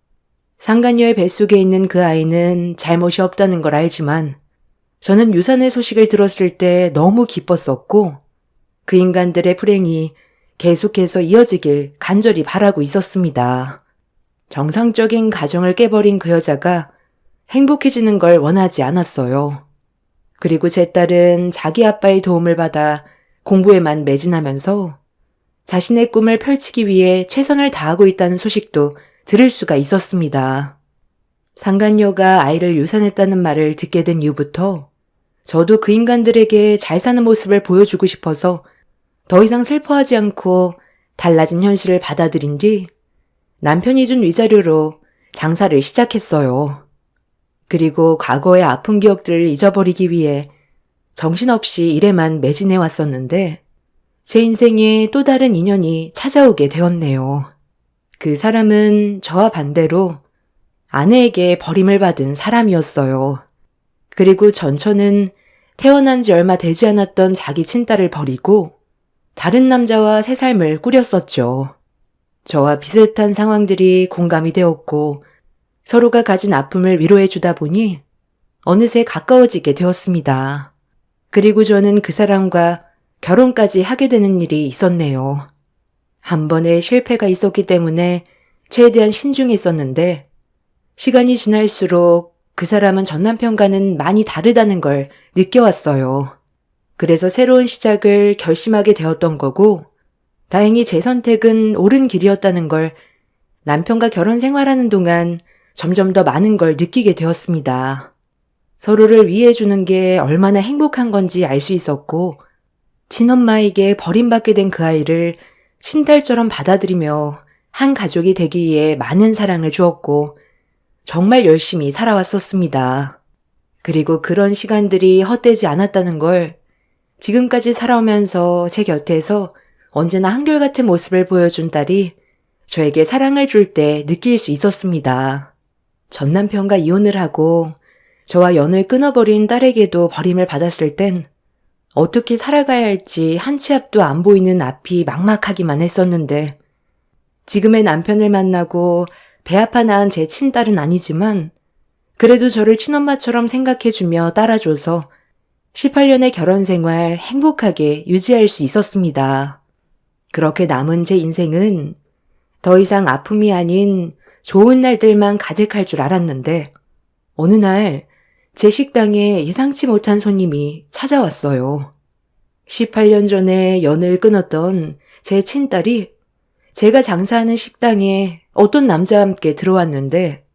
상간녀의 뱃속에 있는 그 아이는 잘못이 없다는 걸 알지만 저는 유산의 소식을 들었을 때 너무 기뻤었고 그 인간들의 불행이 계속해서 이어지길 간절히 바라고 있었습니다. 정상적인 가정을 깨버린 그 여자가 행복해지는 걸 원하지 않았어요. 그리고 제 딸은 자기 아빠의 도움을 받아 공부에만 매진하면서 자신의 꿈을 펼치기 위해 최선을 다하고 있다는 소식도 들을 수가 있었습니다. 상간녀가 아이를 유산했다는 말을 듣게 된 이후부터 저도 그 인간들에게 잘 사는 모습을 보여주고 싶어서 더 이상 슬퍼하지 않고 달라진 현실을 받아들인 뒤 남편이 준 위자료로 장사를 시작했어요. 그리고 과거의 아픈 기억들을 잊어버리기 위해 정신없이 일에만 매진해 왔었는데 제 인생에 또 다른 인연이 찾아오게 되었네요. 그 사람은 저와 반대로 아내에게 버림을 받은 사람이었어요. 그리고 전처는 태어난 지 얼마 되지 않았던 자기 친딸을 버리고 다른 남자와 새 삶을 꾸렸었죠. 저와 비슷한 상황들이 공감이 되었고 서로가 가진 아픔을 위로해 주다 보니 어느새 가까워지게 되었습니다. 그리고 저는 그 사람과 결혼까지 하게 되는 일이 있었네요. 한 번의 실패가 있었기 때문에 최대한 신중했었는데 시간이 지날수록 그 사람은 전 남편과는 많이 다르다는 걸 느껴왔어요. 그래서 새로운 시작을 결심하게 되었던 거고 다행히 제 선택은 옳은 길이었다는 걸 남편과 결혼 생활하는 동안 점점 더 많은 걸 느끼게 되었습니다. 서로를 위해주는 게 얼마나 행복한 건지 알 수 있었고 친엄마에게 버림받게 된 그 아이를 친딸처럼 받아들이며 한 가족이 되기 위해 많은 사랑을 주었고 정말 열심히 살아왔었습니다. 그리고 그런 시간들이 헛되지 않았다는 걸 지금까지 살아오면서 제 곁에서 언제나 한결같은 모습을 보여준 딸이 저에게 사랑을 줄 때 느낄 수 있었습니다. 전 남편과 이혼을 하고 저와 연을 끊어버린 딸에게도 버림을 받았을 땐 어떻게 살아가야 할지 한 치 앞도 안 보이는 앞이 막막하기만 했었는데 지금의 남편을 만나고 배 아파 낳은 제 친딸은 아니지만 그래도 저를 친엄마처럼 생각해주며 따라줘서 18년의 결혼 생활 행복하게 유지할 수 있었습니다. 그렇게 남은 제 인생은 더 이상 아픔이 아닌 좋은 날들만 가득할 줄 알았는데 어느 날 제 식당에 예상치 못한 손님이 찾아왔어요. 18년 전에 연을 끊었던 제 친딸이 제가 장사하는 식당에 어떤 남자와 함께 들어왔는데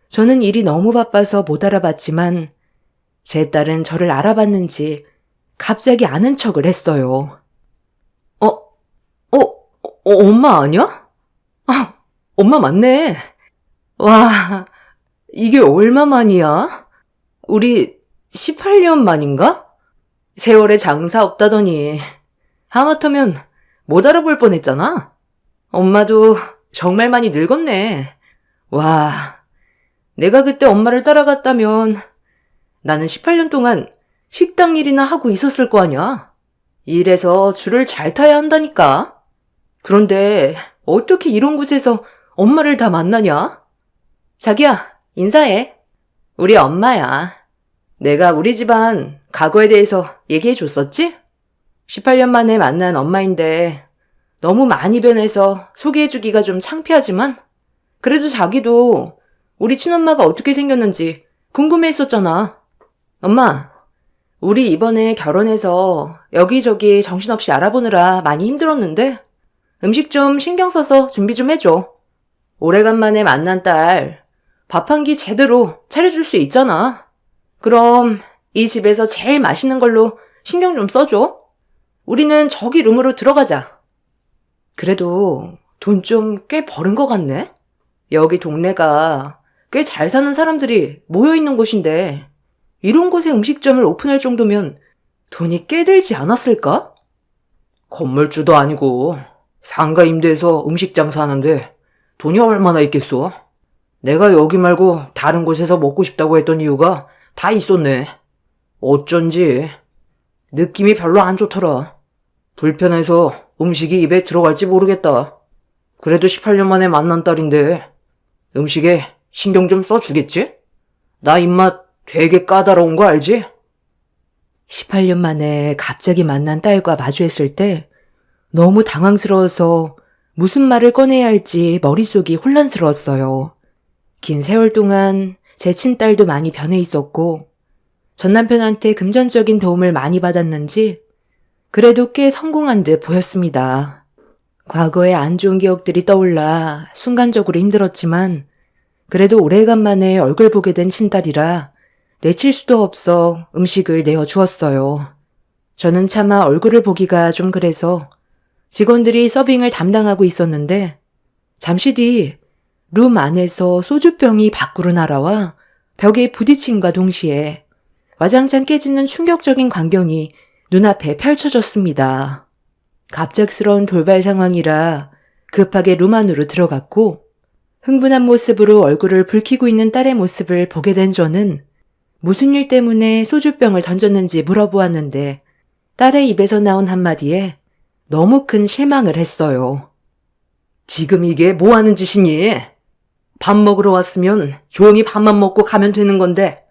저는 일이 너무 바빠서 못 알아봤지만 제 딸은 저를 알아봤는지 갑자기 아는 척을 했어요. 엄마 아니야? 아, 엄마 맞네. 와, 이게 얼마 만이야? 우리 18년 만인가? 세월에 장사 없다더니 하마터면 못 알아볼 뻔했잖아. 엄마도 정말 많이 늙었네. 와, 내가 그때 엄마를 따라갔다면 나는 18년 동안 식당 일이나 하고 있었을 거 아니야. 일해서 줄을 잘 타야 한다니까. 그런데 어떻게 이런 곳에서 엄마를 다 만나냐? 자기야, 인사해. 우리 엄마야. 내가 우리 집안 과거에 대해서 얘기해 줬었지? 18년 만에 만난 엄마인데 너무 많이 변해서 소개해 주기가 좀 창피하지만 그래도 자기도 우리 친엄마가 어떻게 생겼는지 궁금해 했었잖아. 엄마, 우리 이번에 결혼해서 여기저기 정신없이 알아보느라 많이 힘들었는데 음식 좀 신경 써서 준비 좀 해줘. 오래간만에 만난 딸 밥 한 끼 제대로 차려줄 수 있잖아. 그럼 이 집에서 제일 맛있는 걸로 신경 좀 써줘. 우리는 저기 룸으로 들어가자. 그래도 돈 좀 꽤 버는 것 같네? 여기 동네가 꽤 잘 사는 사람들이 모여있는 곳인데 이런 곳에 음식점을 오픈할 정도면 돈이 꽤 들지 않았을까? 건물주도 아니고 상가 임대해서 음식 장사하는데 돈이 얼마나 있겠어? 내가 여기 말고 다른 곳에서 먹고 싶다고 했던 이유가 다 있었네. 어쩐지 느낌이 별로 안 좋더라. 불편해서 음식이 입에 들어갈지 모르겠다. 그래도 18년 만에 만난 딸인데 음식에 신경 좀 써주겠지? 나 입맛 되게 까다로운 거 알지? 18년 만에 갑자기 만난 딸과 마주했을 때 너무 당황스러워서 무슨 말을 꺼내야 할지 머릿속이 혼란스러웠어요. 긴 세월 동안 제 친딸도 많이 변해 있었고 전 남편한테 금전적인 도움을 많이 받았는지 그래도 꽤 성공한 듯 보였습니다. 과거의 안 좋은 기억들이 떠올라 순간적으로 힘들었지만 그래도 오래간만에 얼굴 보게 된 친딸이라 내칠 수도 없어 음식을 내어 주었어요. 저는 차마 얼굴을 보기가 좀 그래서 직원들이 서빙을 담당하고 있었는데 잠시 뒤 룸 안에서 소주병이 밖으로 날아와 벽에 부딪힘과 동시에 와장창 깨지는 충격적인 광경이 눈앞에 펼쳐졌습니다. 갑작스러운 돌발 상황이라 급하게 룸 안으로 들어갔고 흥분한 모습으로 얼굴을 붉히고 있는 딸의 모습을 보게 된 저는 무슨 일 때문에 소주병을 던졌는지 물어보았는데 딸의 입에서 나온 한마디에 너무 큰 실망을 했어요. 지금 이게 뭐 하는 짓이니? 밥 먹으러 왔으면 조용히 밥만 먹고 가면 되는 건데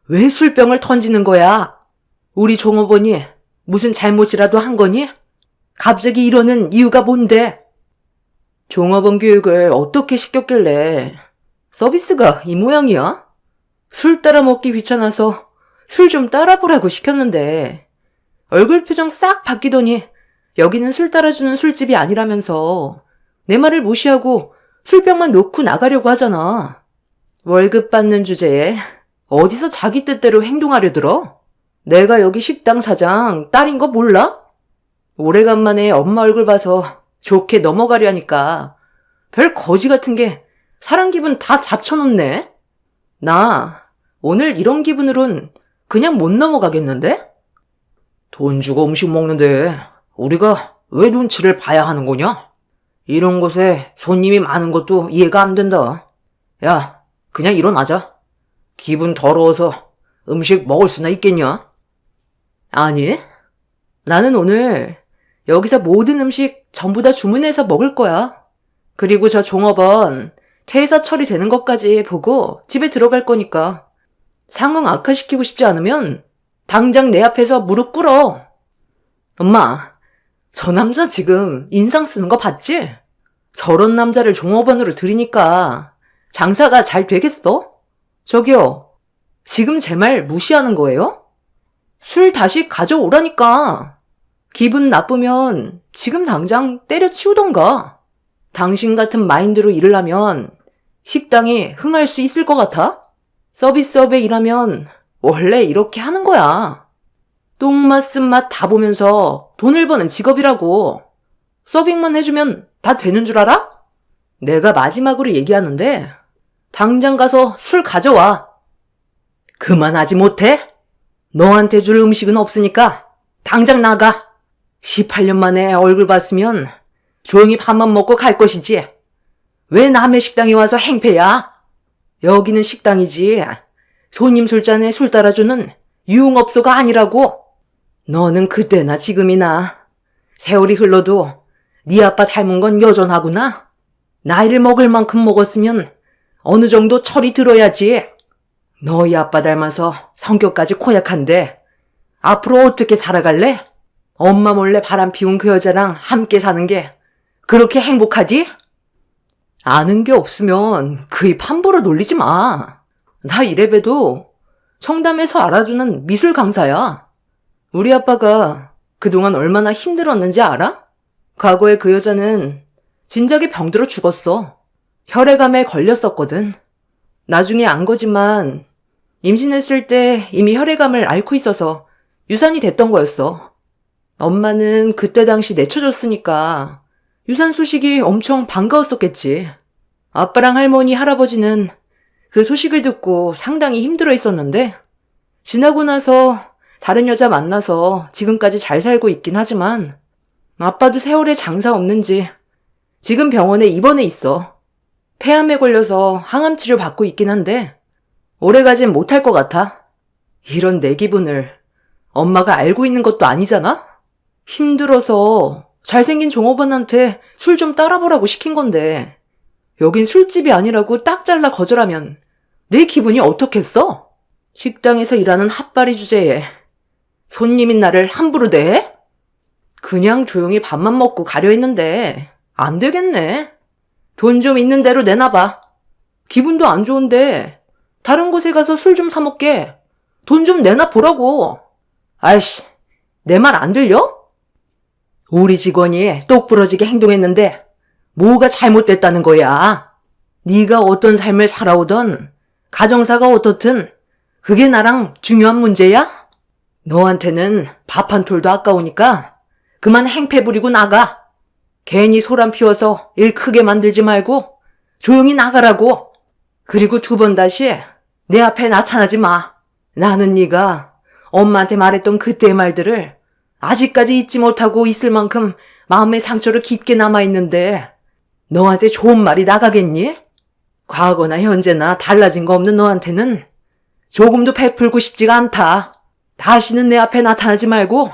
왜 술병을 던지는 거야? 우리 종업원이 무슨 잘못이라도 한 거니? 갑자기 이러는 이유가 뭔데? 종업원 교육을 어떻게 시켰길래 서비스가 이 모양이야? 술 따라 먹기 귀찮아서 술 좀 따라 보라고 시켰는데 얼굴 표정 싹 바뀌더니 여기는 술 따라주는 술집이 아니라면서 내 말을 무시하고 술병만 놓고 나가려고 하잖아. 월급 받는 주제에 어디서 자기 뜻대로 행동하려 들어? 내가 여기 식당 사장 딸인 거 몰라? 오래간만에 엄마 얼굴 봐서 좋게 넘어가려니까 별 거지 같은 게 사람 기분 다 잡쳐놓네. 나 오늘 이런 기분으론 그냥 못 넘어가겠는데? 돈 주고 음식 먹는데 우리가 왜 눈치를 봐야 하는 거냐? 이런 곳에 손님이 많은 것도 이해가 안 된다. 야, 그냥 일어나자. 기분 더러워서 음식 먹을 수나 있겠냐? 아니, 나는 오늘 여기서 모든 음식 전부 다 주문해서 먹을 거야. 그리고 저 종업원 퇴사 처리되는 것까지 보고 집에 들어갈 거니까 상황 악화시키고 싶지 않으면 당장 내 앞에서 무릎 꿇어. 엄마, 저 남자 지금 인상 쓰는 거 봤지? 저런 남자를 종업원으로 들이니까 장사가 잘 되겠어? 저기요, 지금 제 말 무시하는 거예요? 술 다시 가져오라니까. 기분 나쁘면 지금 당장 때려치우던가. 당신 같은 마인드로 일을 하면 식당이 흥할 수 있을 것 같아? 서비스업에 일하면 원래 이렇게 하는 거야. 똥맛 쓴맛 다 보면서 돈을 버는 직업이라고. 서빙만 해주면 다 되는 줄 알아? 내가 마지막으로 얘기하는데 당장 가서 술 가져와. 그만하지 못해? 너한테 줄 음식은 없으니까 당장 나가. 18년 만에 얼굴 봤으면 조용히 밥만 먹고 갈 것이지. 왜 남의 식당에 와서 행패야? 여기는 식당이지. 손님 술잔에 술 따라주는 유흥업소가 아니라고. 너는 그때나 지금이나 세월이 흘러도 네 아빠 닮은 건 여전하구나. 나이를 먹을 만큼 먹었으면 어느 정도 철이 들어야지. 너희 아빠 닮아서 성격까지 고약한데 앞으로 어떻게 살아갈래? 엄마 몰래 바람 피운 그 여자랑 함께 사는 게 그렇게 행복하디? 아는 게 없으면 그 입 함부로 놀리지 마. 나 이래봬도 청담에서 알아주는 미술 강사야. 우리 아빠가 그동안 얼마나 힘들었는지 알아? 과거에 그 여자는 진작에 병들어 죽었어. 혈액암에 걸렸었거든. 나중에 안 거지만 임신했을 때 이미 혈액암을 앓고 있어서 유산이 됐던 거였어. 엄마는 그때 당시 내쳐줬으니까 유산 소식이 엄청 반가웠었겠지. 아빠랑 할머니, 할아버지는 그 소식을 듣고 상당히 힘들어 있었는데 지나고 나서 다른 여자 만나서 지금까지 잘 살고 있긴 하지만 아빠도 세월에 장사 없는지 지금 병원에 입원해 있어. 폐암에 걸려서 항암 치료 받고 있긴 한데 오래가진 못할 것 같아. 이런 내 기분을 엄마가 알고 있는 것도 아니잖아? 힘들어서 잘생긴 종업원한테 술 좀 따라보라고 시킨 건데 여긴 술집이 아니라고 딱 잘라 거절하면 내 기분이 어떻겠어? 식당에서 일하는 핫바리 주제에 손님인 나를 함부로 대? 그냥 조용히 밥만 먹고 가려 했는데 안 되겠네. 돈 좀 있는 대로 내놔봐. 기분도 안 좋은데 다른 곳에 가서 술 좀 사 먹게. 돈 좀 내놔 보라고. 아이씨, 내 말 안 들려? 우리 직원이 똑부러지게 행동했는데 뭐가 잘못됐다는 거야. 네가 어떤 삶을 살아오던 가정사가 어떻든 그게 나랑 중요한 문제야? 너한테는 밥 한 톨도 아까우니까 그만 행패 부리고 나가. 괜히 소란 피워서 일 크게 만들지 말고 조용히 나가라고. 그리고 두 번 다시 내 앞에 나타나지 마. 나는 네가 엄마한테 말했던 그때의 말들을 아직까지 잊지 못하고 있을 만큼 마음의 상처로 깊게 남아있는데 너한테 좋은 말이 나가겠니? 과거나 현재나 달라진 거 없는 너한테는 조금도 베풀고 싶지가 않다. 다시는 내 앞에 나타나지 말고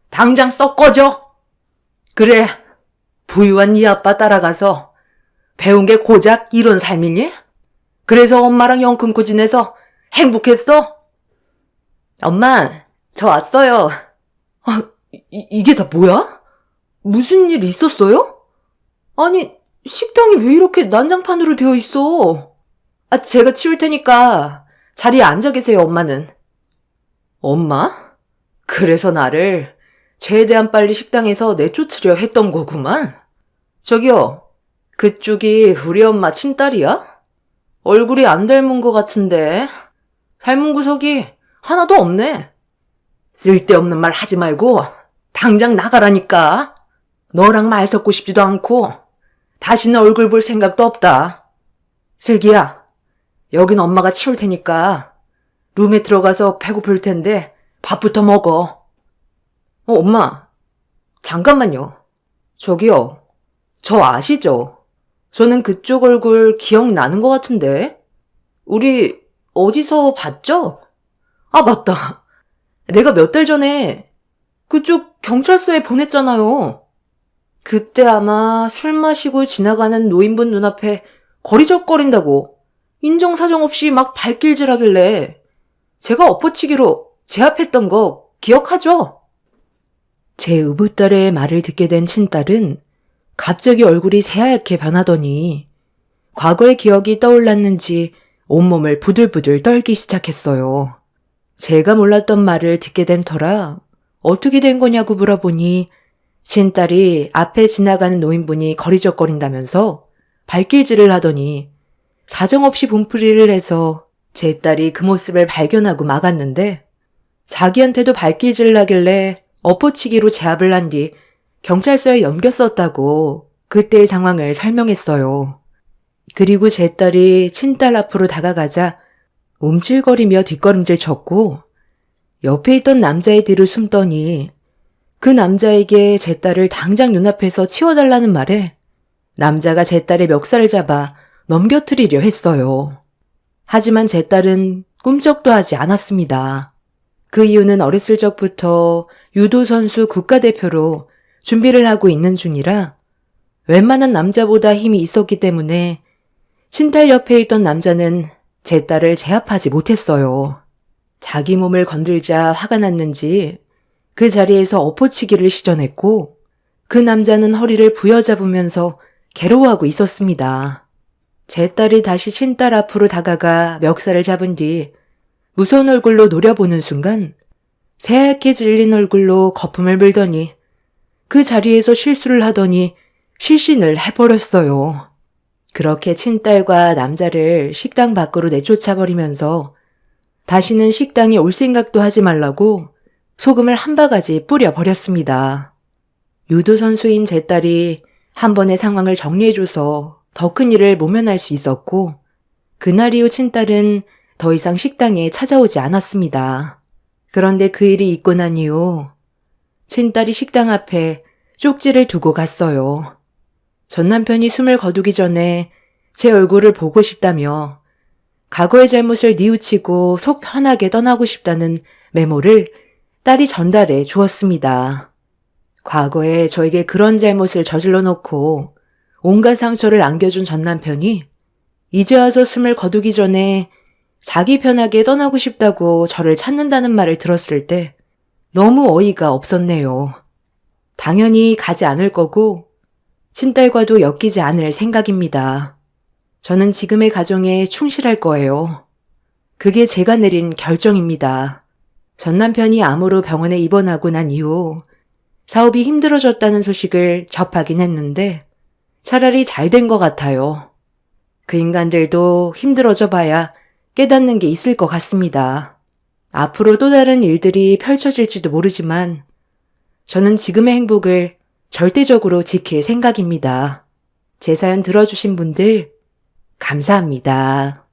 당장 썩 꺼져. 그래, 부유한 네 아빠 따라가서 배운 게 고작 이런 삶이니? 그래서 엄마랑 영 끊고 지내서 행복했어? 엄마, 저 왔어요. 이게 다 뭐야? 무슨 일 있었어요? 아니, 식당이 왜 이렇게 난장판으로 되어 있어? 제가 치울 테니까 자리에 앉아 계세요, 엄마는. 엄마? 그래서 나를 최대한 빨리 식당에서 내쫓으려 했던 거구만. 저기요, 그쪽이 우리 엄마 친딸이야? 얼굴이 안 닮은 것 같은데 닮은 구석이 하나도 없네. 쓸데없는 말 하지 말고 당장 나가라니까. 너랑 말 섞고 싶지도 않고 다시는 얼굴 볼 생각도 없다. 슬기야, 여긴 엄마가 치울 테니까 룸에 들어가서 배고플 텐데 밥부터 먹어. 엄마, 잠깐만요. 저기요, 저 아시죠? 저는 그쪽 얼굴 기억나는 것 같은데. 우리 어디서 봤죠? 아, 맞다. 내가 몇 달 전에 그쪽 경찰서에 보냈잖아요. 그때 아마 술 마시고 지나가는 노인분 눈앞에 거리적거린다고 인정사정 없이 막 발길질하길래 제가 엎어치기로 제압했던 거 기억하죠? 제 의붓딸의 말을 듣게 된 친딸은 갑자기 얼굴이 새하얗게 변하더니 과거의 기억이 떠올랐는지 온몸을 부들부들 떨기 시작했어요. 제가 몰랐던 말을 듣게 된 터라 어떻게 된 거냐고 물어보니 친딸이 앞에 지나가는 노인분이 거리적거린다면서 발길질을 하더니 사정없이 분풀이를 해서 제 딸이 그 모습을 발견하고 막았는데 자기한테도 발길질을 하길래 엎어치기로 제압을 한 뒤 경찰서에 넘겼었다고 그때의 상황을 설명했어요. 그리고 제 딸이 친딸 앞으로 다가가자 움찔거리며 뒷걸음질 쳤고 옆에 있던 남자의 뒤로 숨더니 그 남자에게 제 딸을 당장 눈앞에서 치워달라는 말에 남자가 제 딸의 멱살을 잡아 넘겨뜨리려 했어요. 하지만 제 딸은 꿈쩍도 하지 않았습니다. 그 이유는 어렸을 적부터 유도 선수 국가대표로 준비를 하고 있는 중이라 웬만한 남자보다 힘이 있었기 때문에 친딸 옆에 있던 남자는 제 딸을 제압하지 못했어요. 자기 몸을 건들자 화가 났는지 그 자리에서 엎어치기를 시전했고 그 남자는 허리를 부여잡으면서 괴로워하고 있었습니다. 제 딸이 다시 친딸 앞으로 다가가 멱살을 잡은 뒤 무서운 얼굴로 노려보는 순간 새하얗게 질린 얼굴로 거품을 물더니 그 자리에서 실수를 하더니 실신을 해버렸어요. 그렇게 친딸과 남자를 식당 밖으로 내쫓아버리면서 다시는 식당에 올 생각도 하지 말라고 소금을 한 바가지 뿌려버렸습니다. 유도 선수인 제 딸이 한 번의 상황을 정리해줘서 더 큰 일을 모면할 수 있었고 그날 이후 친딸은 더 이상 식당에 찾아오지 않았습니다. 그런데 그 일이 있고 난 이후 친딸이 식당 앞에 쪽지를 두고 갔어요. 전 남편이 숨을 거두기 전에 제 얼굴을 보고 싶다며 과거의 잘못을 뉘우치고 속 편하게 떠나고 싶다는 메모를 딸이 전달해 주었습니다. 과거에 저에게 그런 잘못을 저질러 놓고 온갖 상처를 안겨준 전 남편이 이제 와서 숨을 거두기 전에 자기 편하게 떠나고 싶다고 저를 찾는다는 말을 들었을 때 너무 어이가 없었네요. 당연히 가지 않을 거고 친딸과도 엮이지 않을 생각입니다. 저는 지금의 가정에 충실할 거예요. 그게 제가 내린 결정입니다. 전 남편이 암으로 병원에 입원하고 난 이후 사업이 힘들어졌다는 소식을 접하긴 했는데 차라리 잘 된 것 같아요. 그 인간들도 힘들어져 봐야 깨닫는 게 있을 것 같습니다. 앞으로 또 다른 일들이 펼쳐질지도 모르지만 저는 지금의 행복을 절대적으로 지킬 생각입니다. 제 사연 들어주신 분들 감사합니다.